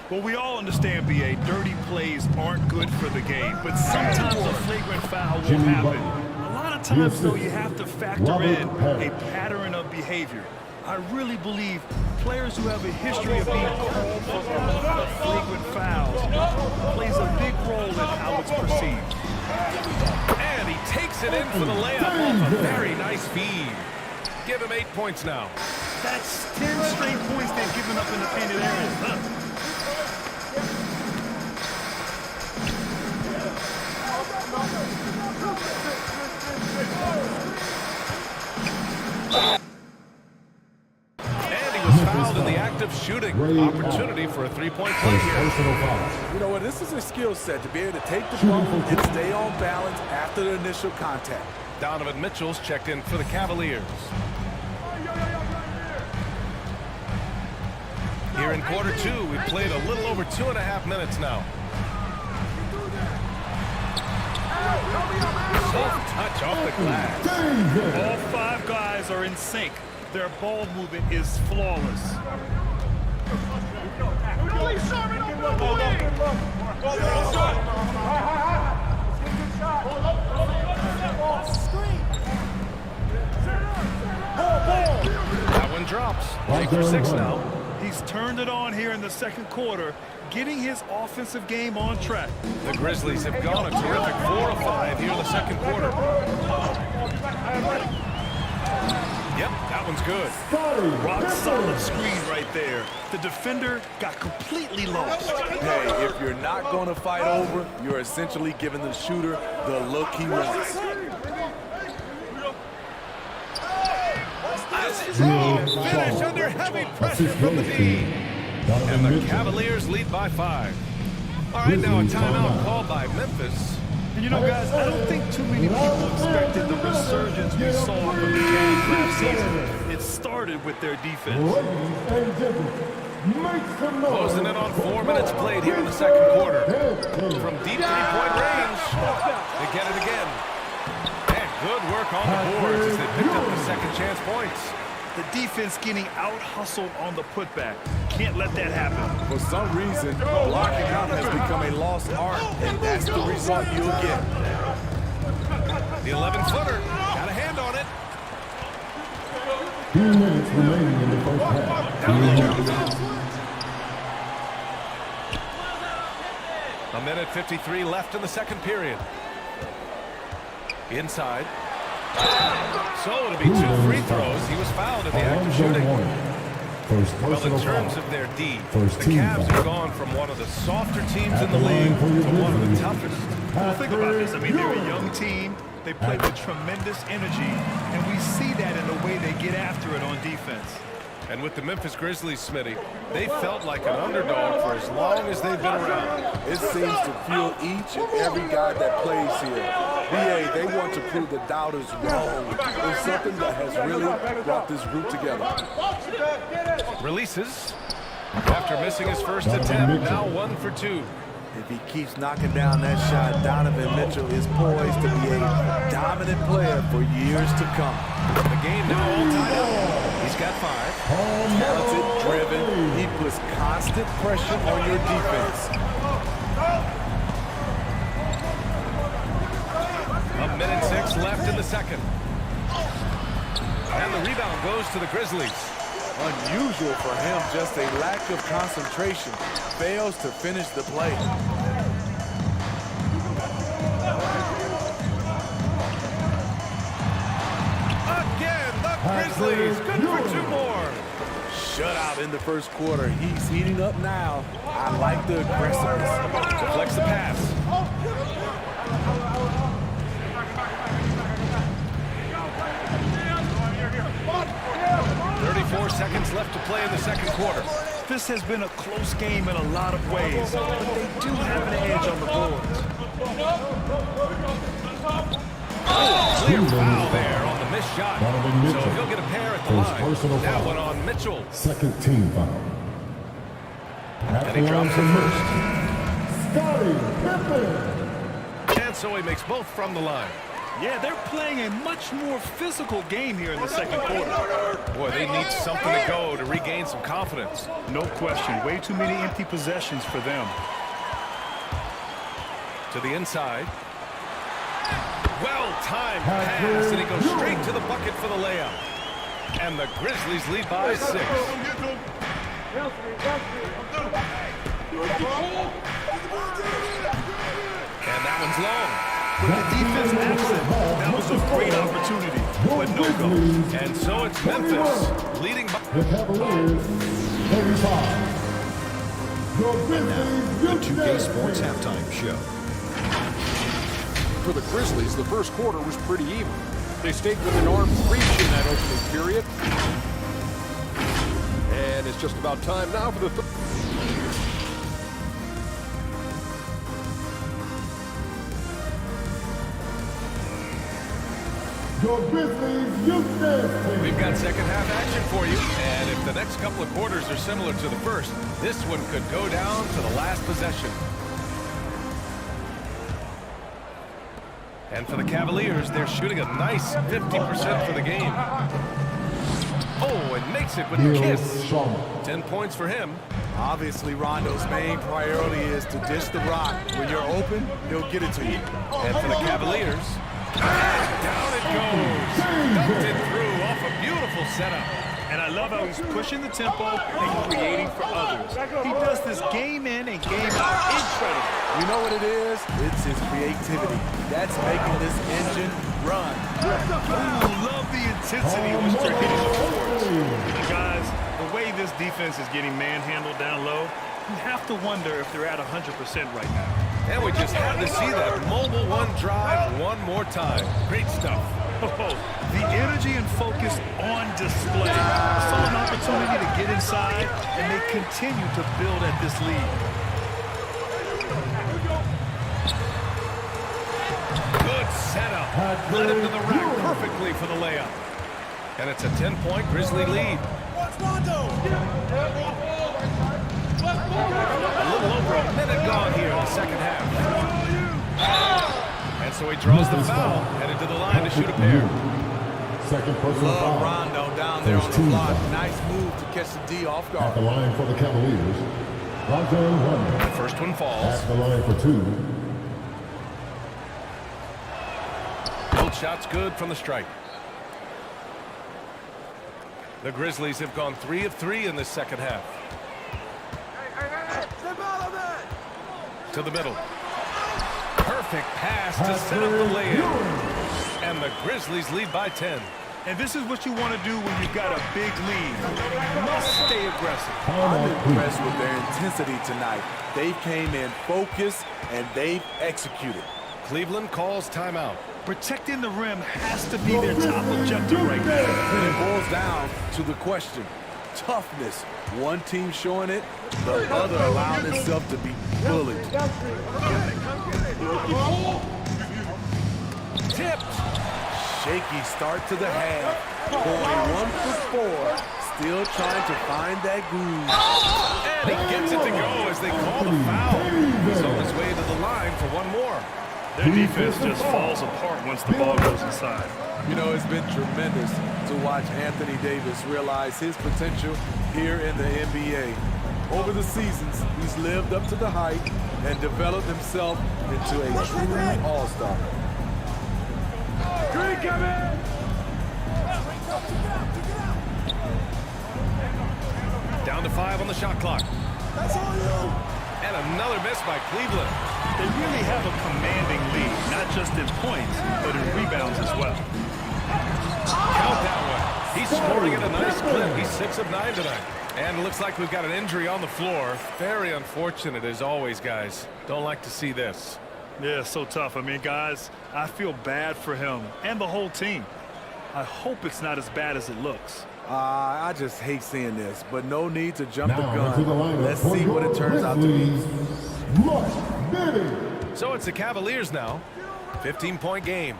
Well, we all understand, BA, dirty plays aren't good for the game, but sometimes a flagrant foul will happen. A lot of times, though, you have to factor in a pattern of behavior. I really believe players who have a history of being called for flagrant fouls plays a big role in how it's perceived. And he takes it in for the layup off a very nice feed. Give him 8 points now. That's 10 straight points they've given up in the painted area. Huh? Fouled in the act of shooting. Opportunity for a 3-point play here. You know what? This is a skill set to be able to take the bump and stay on balance after the initial contact. Donovan Mitchell's checked in for the Cavaliers. Here in quarter 2, we've played a little over 2.5 minutes now. Soft touch off the glass. All 5 guys are in sync. Their ball movement is flawless. That one drops. 3 for 6 now. He's turned it on here in the second quarter, getting his offensive game on track. The Grizzlies have gone a terrific 4 of 5 here in the second quarter. Yep, that one's good. Rock solid screen right there. The defender got completely lost. Hey, if you're not going to fight over, you're essentially giving the shooter the look he wants. Finish under heavy pressure from the D. And the Cavaliers lead by 5. All right, now a timeout called by Memphis. And you know, guys, I don't think too many people expected the resurgence we saw from the Cavs last season. It started with their defense. Closing in on 4 minutes played here in the second quarter. From deep 3-point range, they get it again. And good work on the boards as they picked up the second chance points. The defense getting out-hustled on the putback. Can't let that happen. For some reason, blocking out has become a lost art, and that's the result you'll get. The 11-footer got a hand on it. 2 minutes remaining in the first half. A minute 53 left in the second period. Inside. So it'll be 2 free throws. He was fouled at the act of shooting. Well, in terms of their D, the Cavs have gone from one of the softer teams in the league to one of the toughest. Well, think about this. I mean, they're a young team. They play with tremendous energy, and we see that in the way they get after it on defense. And with the Memphis Grizzlies, Smitty, they felt like an underdog for as long as they've been around. It seems to fuel each and every guy that plays here. BA, they want to prove the doubters wrong. It's something that has really brought this group together. Releases. After missing his first attempt, now 1 for 2. If he keeps knocking down that shot, Donovan Mitchell is poised to be a dominant player for years to come. The game now all tied up. He's got 5. Talented, driven, he puts constant pressure on your defense. A minute 6 left in the second. And the rebound goes to the Grizzlies. Unusual for him, just a lack of concentration. Fails to finish the play. Again, the Grizzlies, good for 2 more. Shutout in the first quarter. He's heating up now. I like the aggressiveness. Deflects the pass. 34 seconds left to play in the second quarter. This has been a close game in a lot of ways, but they do have an edge on the boards. Oh, clear foul there on the missed shot. So he'll get a pair at the line. That one on Mitchell. Second team foul. And he drops the first. Scottie Pippen. And so he makes both from the line. Yeah, they're playing a much more physical game here in the second quarter. Boy, they need something to go to regain some confidence. No question. Way too many empty possessions for them. To the inside. Well-timed pass, and he goes straight to the bucket for the layup. And the Grizzlies lead by 6. And that one's long. With the defense absent, that was a great opportunity, but no go. And so it's Memphis leading by... The Cavaliers, 35. And now, the 2K Sports Halftime Show. For the Grizzlies, the first quarter was pretty even. They stayed within arm's reach in that opening period. And it's just about time now for the... We've got second half action for you, and if the next couple of quarters are similar to the first, this one could go down to the last possession. And for the Cavaliers, they're shooting a nice 50% for the game. Oh, and makes it with a kiss. 10 points for him. Obviously, Rondo's main priority is to dish the rock. When you're open, he'll get it to you. And for the Cavaliers, down it goes. Dunked it through off a beautiful setup. And I love how he's pushing the tempo and creating for others. He does this game in and game out. Incredible. You know what it is? It's his creativity. That's making this engine run. Ooh, love the intensity in which they're hitting the boards. And guys, the way this defense is getting manhandled down low, you have to wonder if they're at 100% right now. And we just had to see that mobile one drive one more time. Great stuff. Oh, the energy and focus on display. Saw an opportunity to get inside, and they continue to build at this lead. Good setup. Led him to the rack perfectly for the layup. And it's a 10-point Grizzly lead. A little over a minute gone here in the second half. And so he draws the foul, headed to the line to shoot a pair. Second personal foul. Rondo down there on the block. Nice move to catch the D off guard. At the line for the Cavaliers, Rajon Rondo. The first one falls. At the line for 2. Both shots good from the stripe. The Grizzlies have gone 3 of 3 in this second half. To the middle. Perfect pass to set up the layup. And the Grizzlies lead by 10. And this is what you want to do when you've got a big lead. You must stay aggressive. I'm impressed with their intensity tonight. They came in focused and they've executed. Cleveland calls timeout. Protecting the rim has to be their top objective right now. And it boils down to the question. Toughness. One team showing it, the other allowing itself to be bullied. Tipped. Shaky start to the half. Going 1 for 4. Still trying to find that groove. And he gets it to go as they call the foul. He's on his way to the line for one more. Their defense just falls apart once the ball goes inside. You know, it's been tremendous to watch Anthony Davis realize his potential here in the NBA. Over the seasons, he's lived up to the hype and developed himself into a true all-star. Down to 5 on the shot clock. And another miss by Cleveland. They really have a commanding lead, not just in points, but in rebounds as well. Count that one. He's scoring at a nice clip. He's 6 of 9 tonight. And it looks like we've got an injury on the floor. Very unfortunate as always, guys. Don't like to see this. Yeah, so tough. I mean, guys, I feel bad for him and the whole team. I hope it's not as bad as it looks. I just hate seeing this, but no need to jump the gun. Let's see what it turns out to be. So it's the Cavaliers now. 15-point game.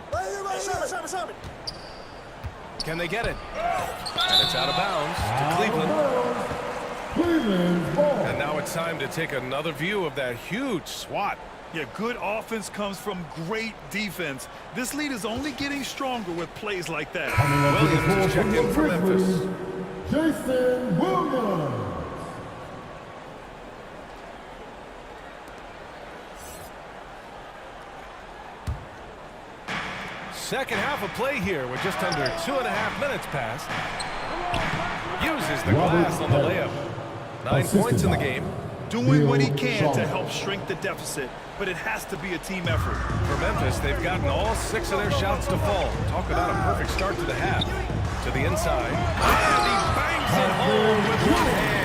Can they get it? And it's out of bounds to Cleveland. And now it's time to take another view of that huge swat. Yeah, good offense comes from great defense. This lead is only getting stronger with plays like that. Williams is checked in for Memphis. Jason Williams. Second half of play here with just under 2.5 minutes passed. Uses the glass on the layup. 9 points in the game. Doing what he can to help shrink the deficit, but it has to be a team effort. For Memphis, they've gotten all 6 of their shots to fall. Talk about a perfect start to the half. To the inside. And he bangs it home with one hand.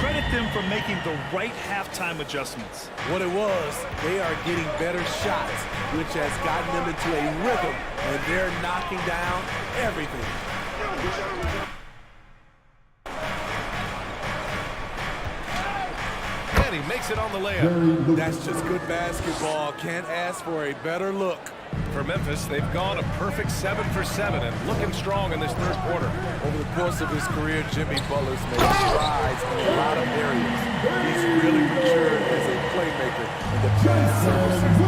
Credit them for making the right halftime adjustments. What it was, they are getting better shots, which has gotten them into a rhythm, and they're knocking down everything. And he makes it on the layup. That's just good basketball. Can't ask for a better look. For Memphis, they've gone a perfect 7 for 7 and looking strong in this third quarter. Over the course of his career, Jimmy Butler's made strides in a lot of areas. He's really matured as a playmaker in the past several seasons.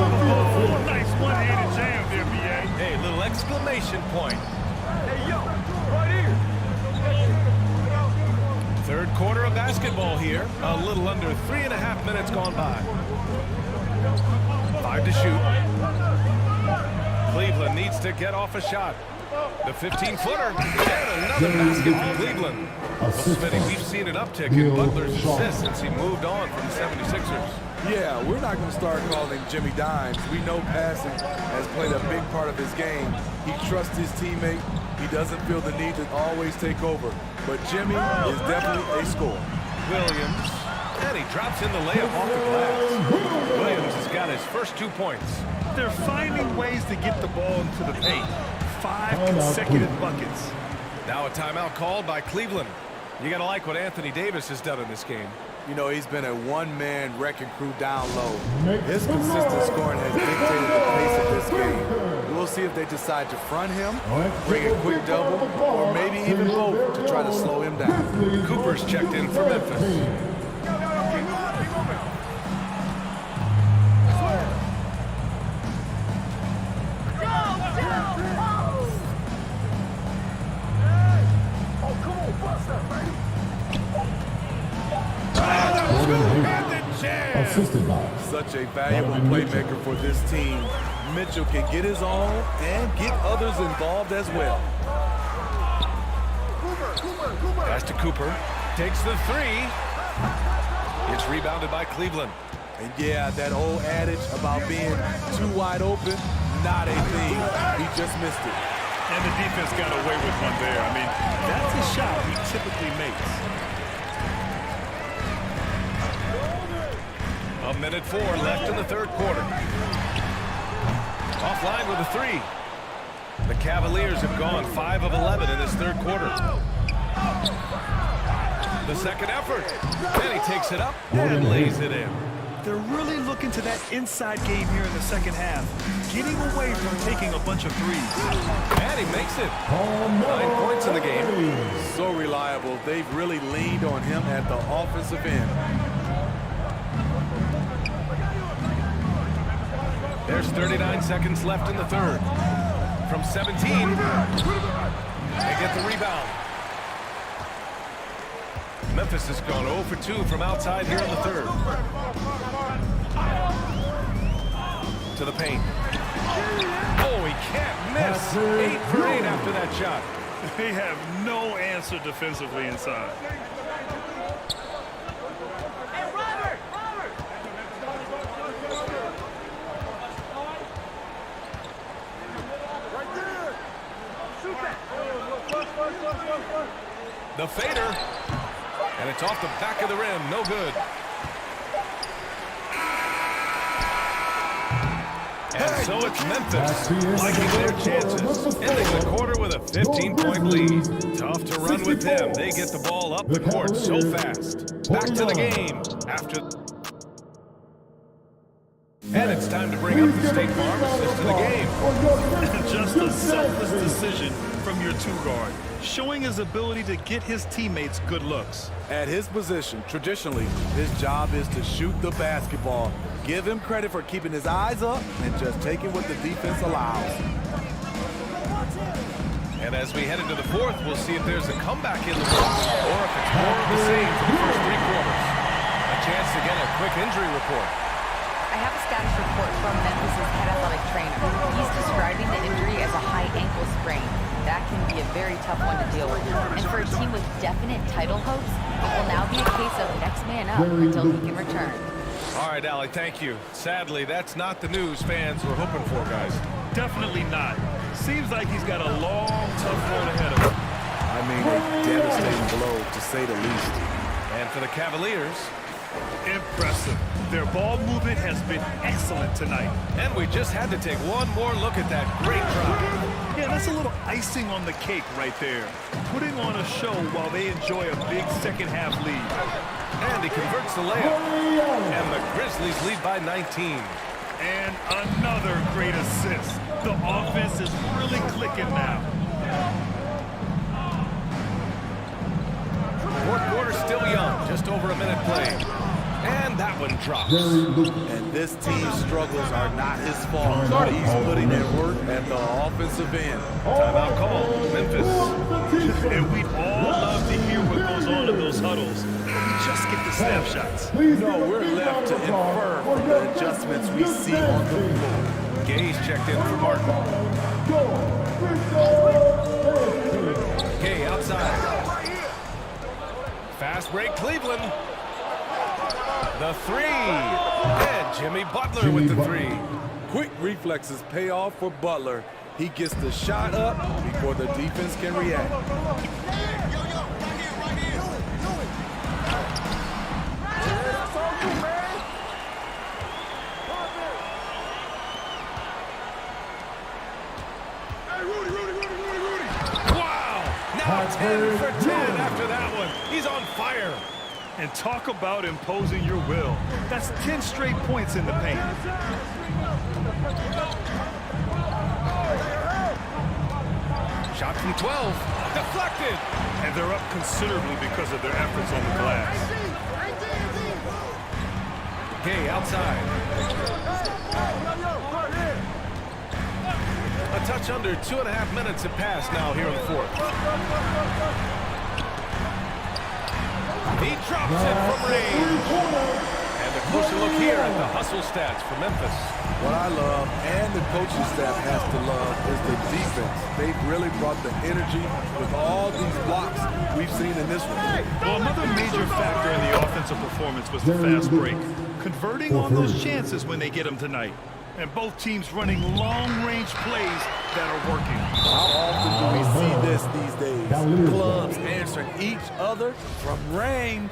Oh, nice one-handed jam there, B.A. Hey, little exclamation point. Hey, yo, right here. Third quarter of basketball here. A little under 3.5 minutes gone by. 5 to shoot. Cleveland needs to get off a shot. The 15-footer. And another basket for Cleveland. Well, Smitty, we've seen an uptick in Butler's assists since he moved on from the 76ers. Yeah, we're not going to start calling Jimmy Dimes. We know passing has played a big part of his game. He trusts his teammate. He doesn't feel the need to always take over. But Jimmy is definitely a scorer. Williams. And he drops in the layup off the glass. Williams has got his first 2 points. They're finding ways to get the ball into the paint. 5 consecutive buckets. Now a timeout called by Cleveland. You got to like what Anthony Davis has done in this game. You know, he's been a one-man wrecking crew down low. His consistent scoring has dictated the pace of this game. We'll see if they decide to front him, bring a quick double, or maybe even both to try to slow him down. Cooper's checked in for Memphis. Such a valuable playmaker for this team. Mitchell can get his own and get others involved as well. Pass to Cooper. Takes the three. It's rebounded by Cleveland. And yeah, that old adage about being too wide open, not a thing. He just missed it. And the defense got away with one there. I mean, that's a shot he typically makes. A minute 4 left in the third quarter. Offline with a three. The Cavaliers have gone 5 of 11 in this third quarter. The second effort. And he takes it up and lays it in. They're really looking to that inside game here in the second half, getting away from taking a bunch of threes. And he makes it. 9 points in the game. So reliable. They've really leaned on him at the offensive end. There's 39 seconds left in the third. From 17, they get the rebound. Memphis has gone 0 for 2 from outside here in the third. To the paint. Oh, he can't miss. 8 for 8 after that shot. They have no answer defensively inside. The fader. And it's off the back of the rim. No good. And so it's Memphis liking their chances. Ending the quarter with a 15-point lead. Tough to run with them. They get the ball up the court so fast. Back to the game after. And it's time to bring up the State Farm assist to the game. Just a selfless decision from your two-guard, showing his ability to get his teammates good looks. At his position, traditionally, his job is to shoot the basketball. Give him credit for keeping his eyes up and just taking what the defense allows. And as we head into the fourth, we'll see if there's a comeback in the books or if it's more of the same for the first 3 quarters. A chance to get a quick injury report. I have a status report from Memphis' head athletic trainer. He's describing the injury as a high ankle sprain. That can be a very tough one to deal with. And for a team with definite title hopes, it will now be a case of next man up until he can return. All right, Allie, thank you. Sadly, that's not the news fans were hoping for, guys. Definitely not. Seems like he's got a long, tough road ahead of him. I mean, a devastating blow, to say the least. And for the Cavaliers, impressive. Their ball movement has been excellent tonight. And we just had to take one more look at that great drive. Yeah, that's a little icing on the cake right there. Putting on a show while they enjoy a big second half lead. And he converts the layup. And the Grizzlies lead by 19. And another great assist. The offense is really clicking now. Fourth quarter still young, just over a minute played. And that one drops. And this team's struggles are not his fault. He's putting in work at the offensive end. Timeout call, Memphis. And we'd all love to hear what goes on in those huddles. We just get the snapshots. No, we're left to infer from the adjustments we see on the floor. Gay's checked in for Martin. Gay outside. Fast break, Cleveland. The three. And Jimmy Butler with the three. Quick reflexes pay off for Butler. He gets the shot up before the defense can react. Wow! Now 10 for 10 after that one. He's on fire. And talk about imposing your will. That's 10 straight points in the paint. Shot from 12. Deflected. And they're up considerably because of their efforts on the glass. Gay outside. A touch under 2.5 minutes have passed now here in the fourth. He drops it from range. And the closer look here at the hustle stats for Memphis. What I love, and the coaching staff has to love, is the defense. They've really brought the energy with all these blocks we've seen in this one. Well, another major factor in the offensive performance was the fast break. Converting on those chances when they get them tonight. And both teams running long-range plays that are working. How often do we see this these days? Clubs answering each other from range.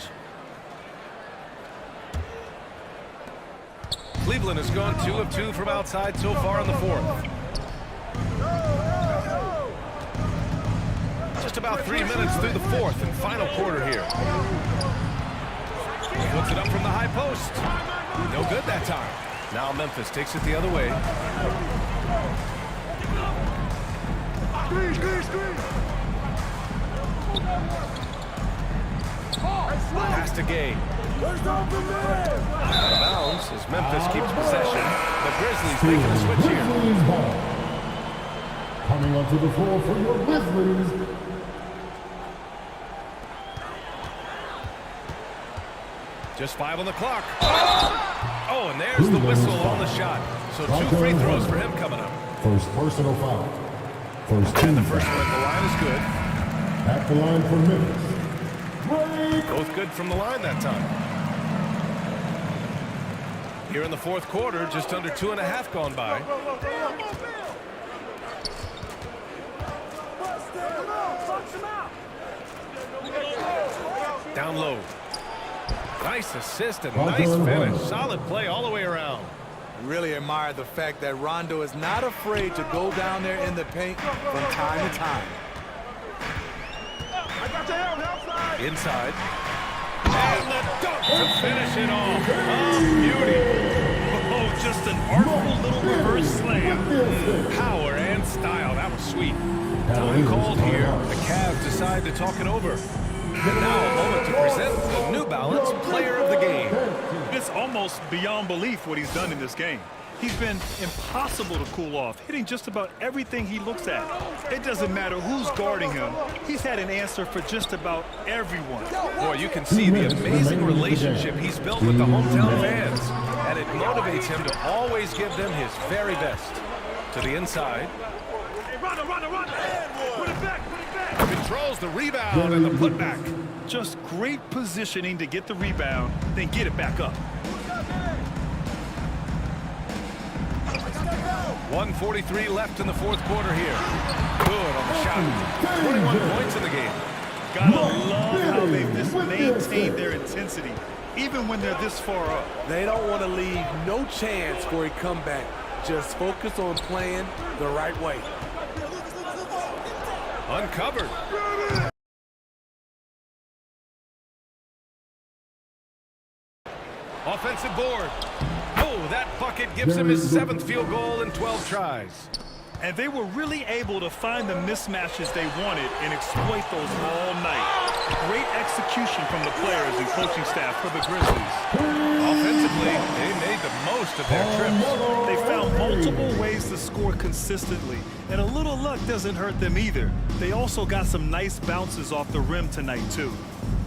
Cleveland has gone 2 of 2 from outside so far in the fourth. Just about 3 minutes through the fourth and final quarter here. Puts it up from the high post. No good that time. Now Memphis takes it the other way. Pass to Gay. Out of bounds as Memphis keeps possession. The Grizzlies making a switch here. Coming onto the floor for your Grizzlies. Just 5 on the clock. Oh, and there's the whistle on the shot. So 2 free throws for him coming up. First personal foul. And the first one at the line is good. At the line for Memphis. Both good from the line that time. Here in the fourth quarter, just under 2.5 gone by. Down low. Nice assist and nice finish. Solid play all the way around. I really admire the fact that Rondo is not afraid to go down there in the paint from time to time. Inside. And the dunk to finish it off. Oh, beauty. Oh, just an artful little reverse slam. Power and style. That was sweet. Time called here. The Cavs decide to talk it over. And now a moment to present the New Balance Player of the Game. It's almost beyond belief what he's done in this game. He's been impossible to cool off, hitting just about everything he looks at. It doesn't matter who's guarding him. He's had an answer for just about everyone. Boy, you can see the amazing relationship he's built with the hometown fans. And it motivates him to always give them his very best. To the inside. Put it back. Controls the rebound and the putback. Just great positioning to get the rebound, then get it back up. 1:43 left in the fourth quarter here. Good on the shot. 21 points in the game. Gotta love how they've just maintained their intensity, even when they're this far up. They don't want to leave no chance for a comeback. Just focus on playing the right way. Uncovered. Offensive board. Oh, that bucket gives him his 7th field goal in 12 tries. And they were really able to find the mismatches they wanted and exploit those all night. Great execution from the players and coaching staff for the Grizzlies. Offensively, they made the most of their trips. They found multiple ways to score consistently, and a little luck doesn't hurt them either. They also got some nice bounces off the rim tonight, too.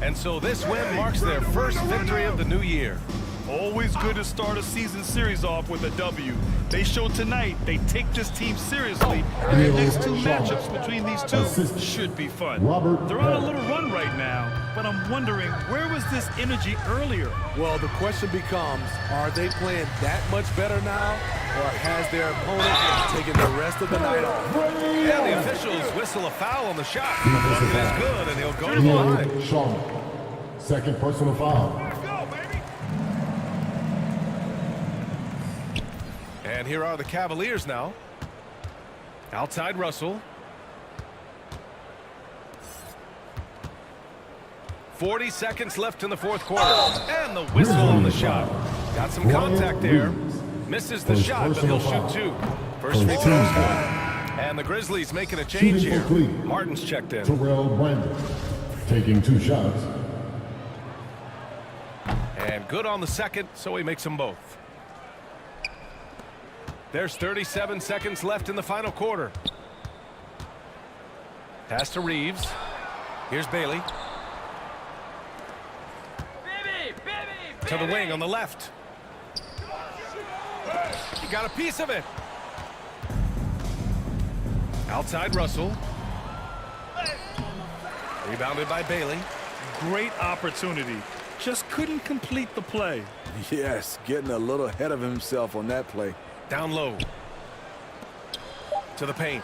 And so this win marks their first victory of the new year. Always good to start a season series off with a W. They showed tonight they take this team seriously, and the next 2 matchups between these two should be fun. They're on a little run right now, but I'm wondering, where was this energy earlier? Well, the question becomes, are they playing that much better now, or has their opponent taken the rest of the night off? And the officials whistle a foul on the shot. The bucket is good, and he'll go to the line. Sean, second personal foul. And here are the Cavaliers now. Outside Russell. 40 seconds left in the fourth quarter. And the whistle on the shot. Got some contact there. Misses the shot, but he'll shoot 2. First free throw is good. And the Grizzlies making a change here. Martin's checked in. Terrell Brandon taking 2 shots. And good on the second, so he makes them both. There's 37 seconds left in the final quarter. Pass to Reeves. Here's Bailey. To the wing on the left. He got a piece of it. Outside Russell. Rebounded by Bailey. Great opportunity. Just couldn't complete the play. Yes, getting a little ahead of himself on that play. Down low. To the paint.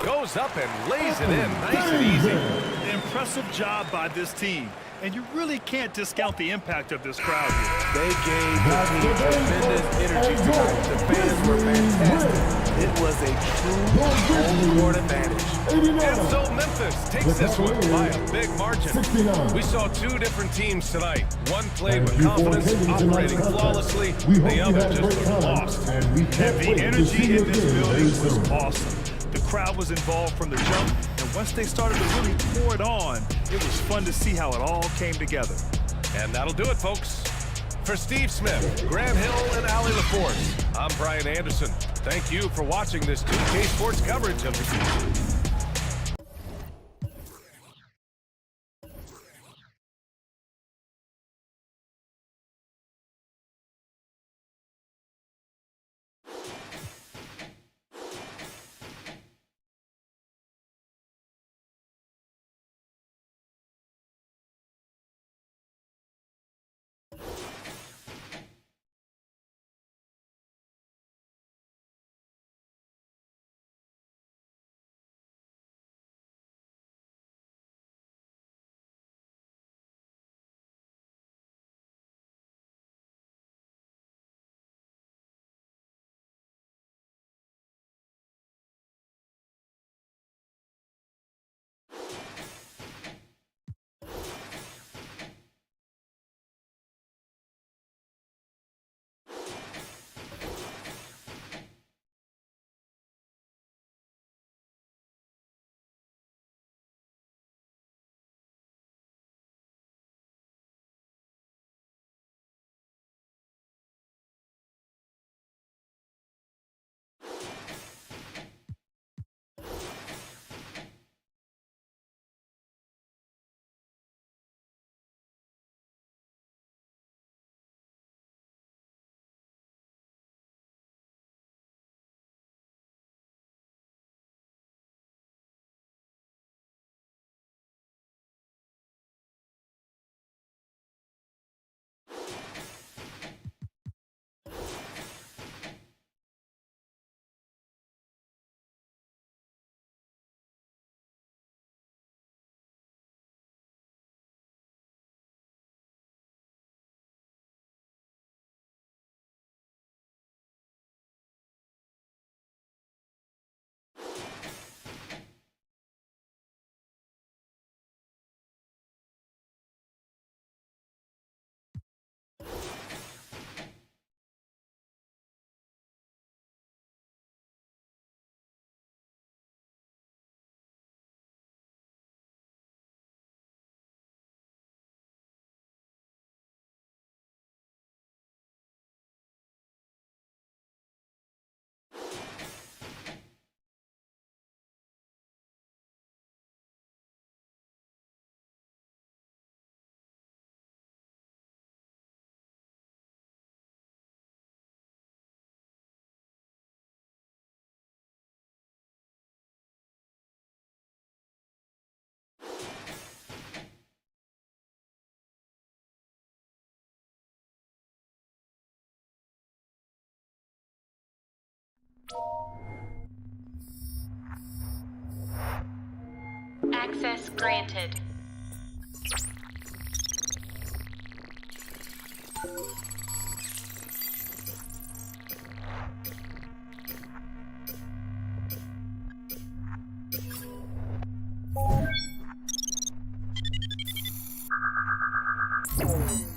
Goes up and lays it in. Nice and easy. Impressive job by this team. And you really can't discount the impact of this crowd here. They gave the team tremendous energy tonight. The fans were fantastic. It was a true home-court advantage. And so Memphis takes this one by a big margin. We saw two different teams tonight. One played with confidence, operating flawlessly. The other just looked lost. And the energy in this building was awesome. The crowd was involved from the jump, and once they started to really pour it on, it was fun to see how it all came together. And that'll do it, folks. For Steve Smith, Grant Hill, and Allie LaForce, I'm Brian Anderson. Thank you for watching this 2K Sports coverage of the season. Access granted. you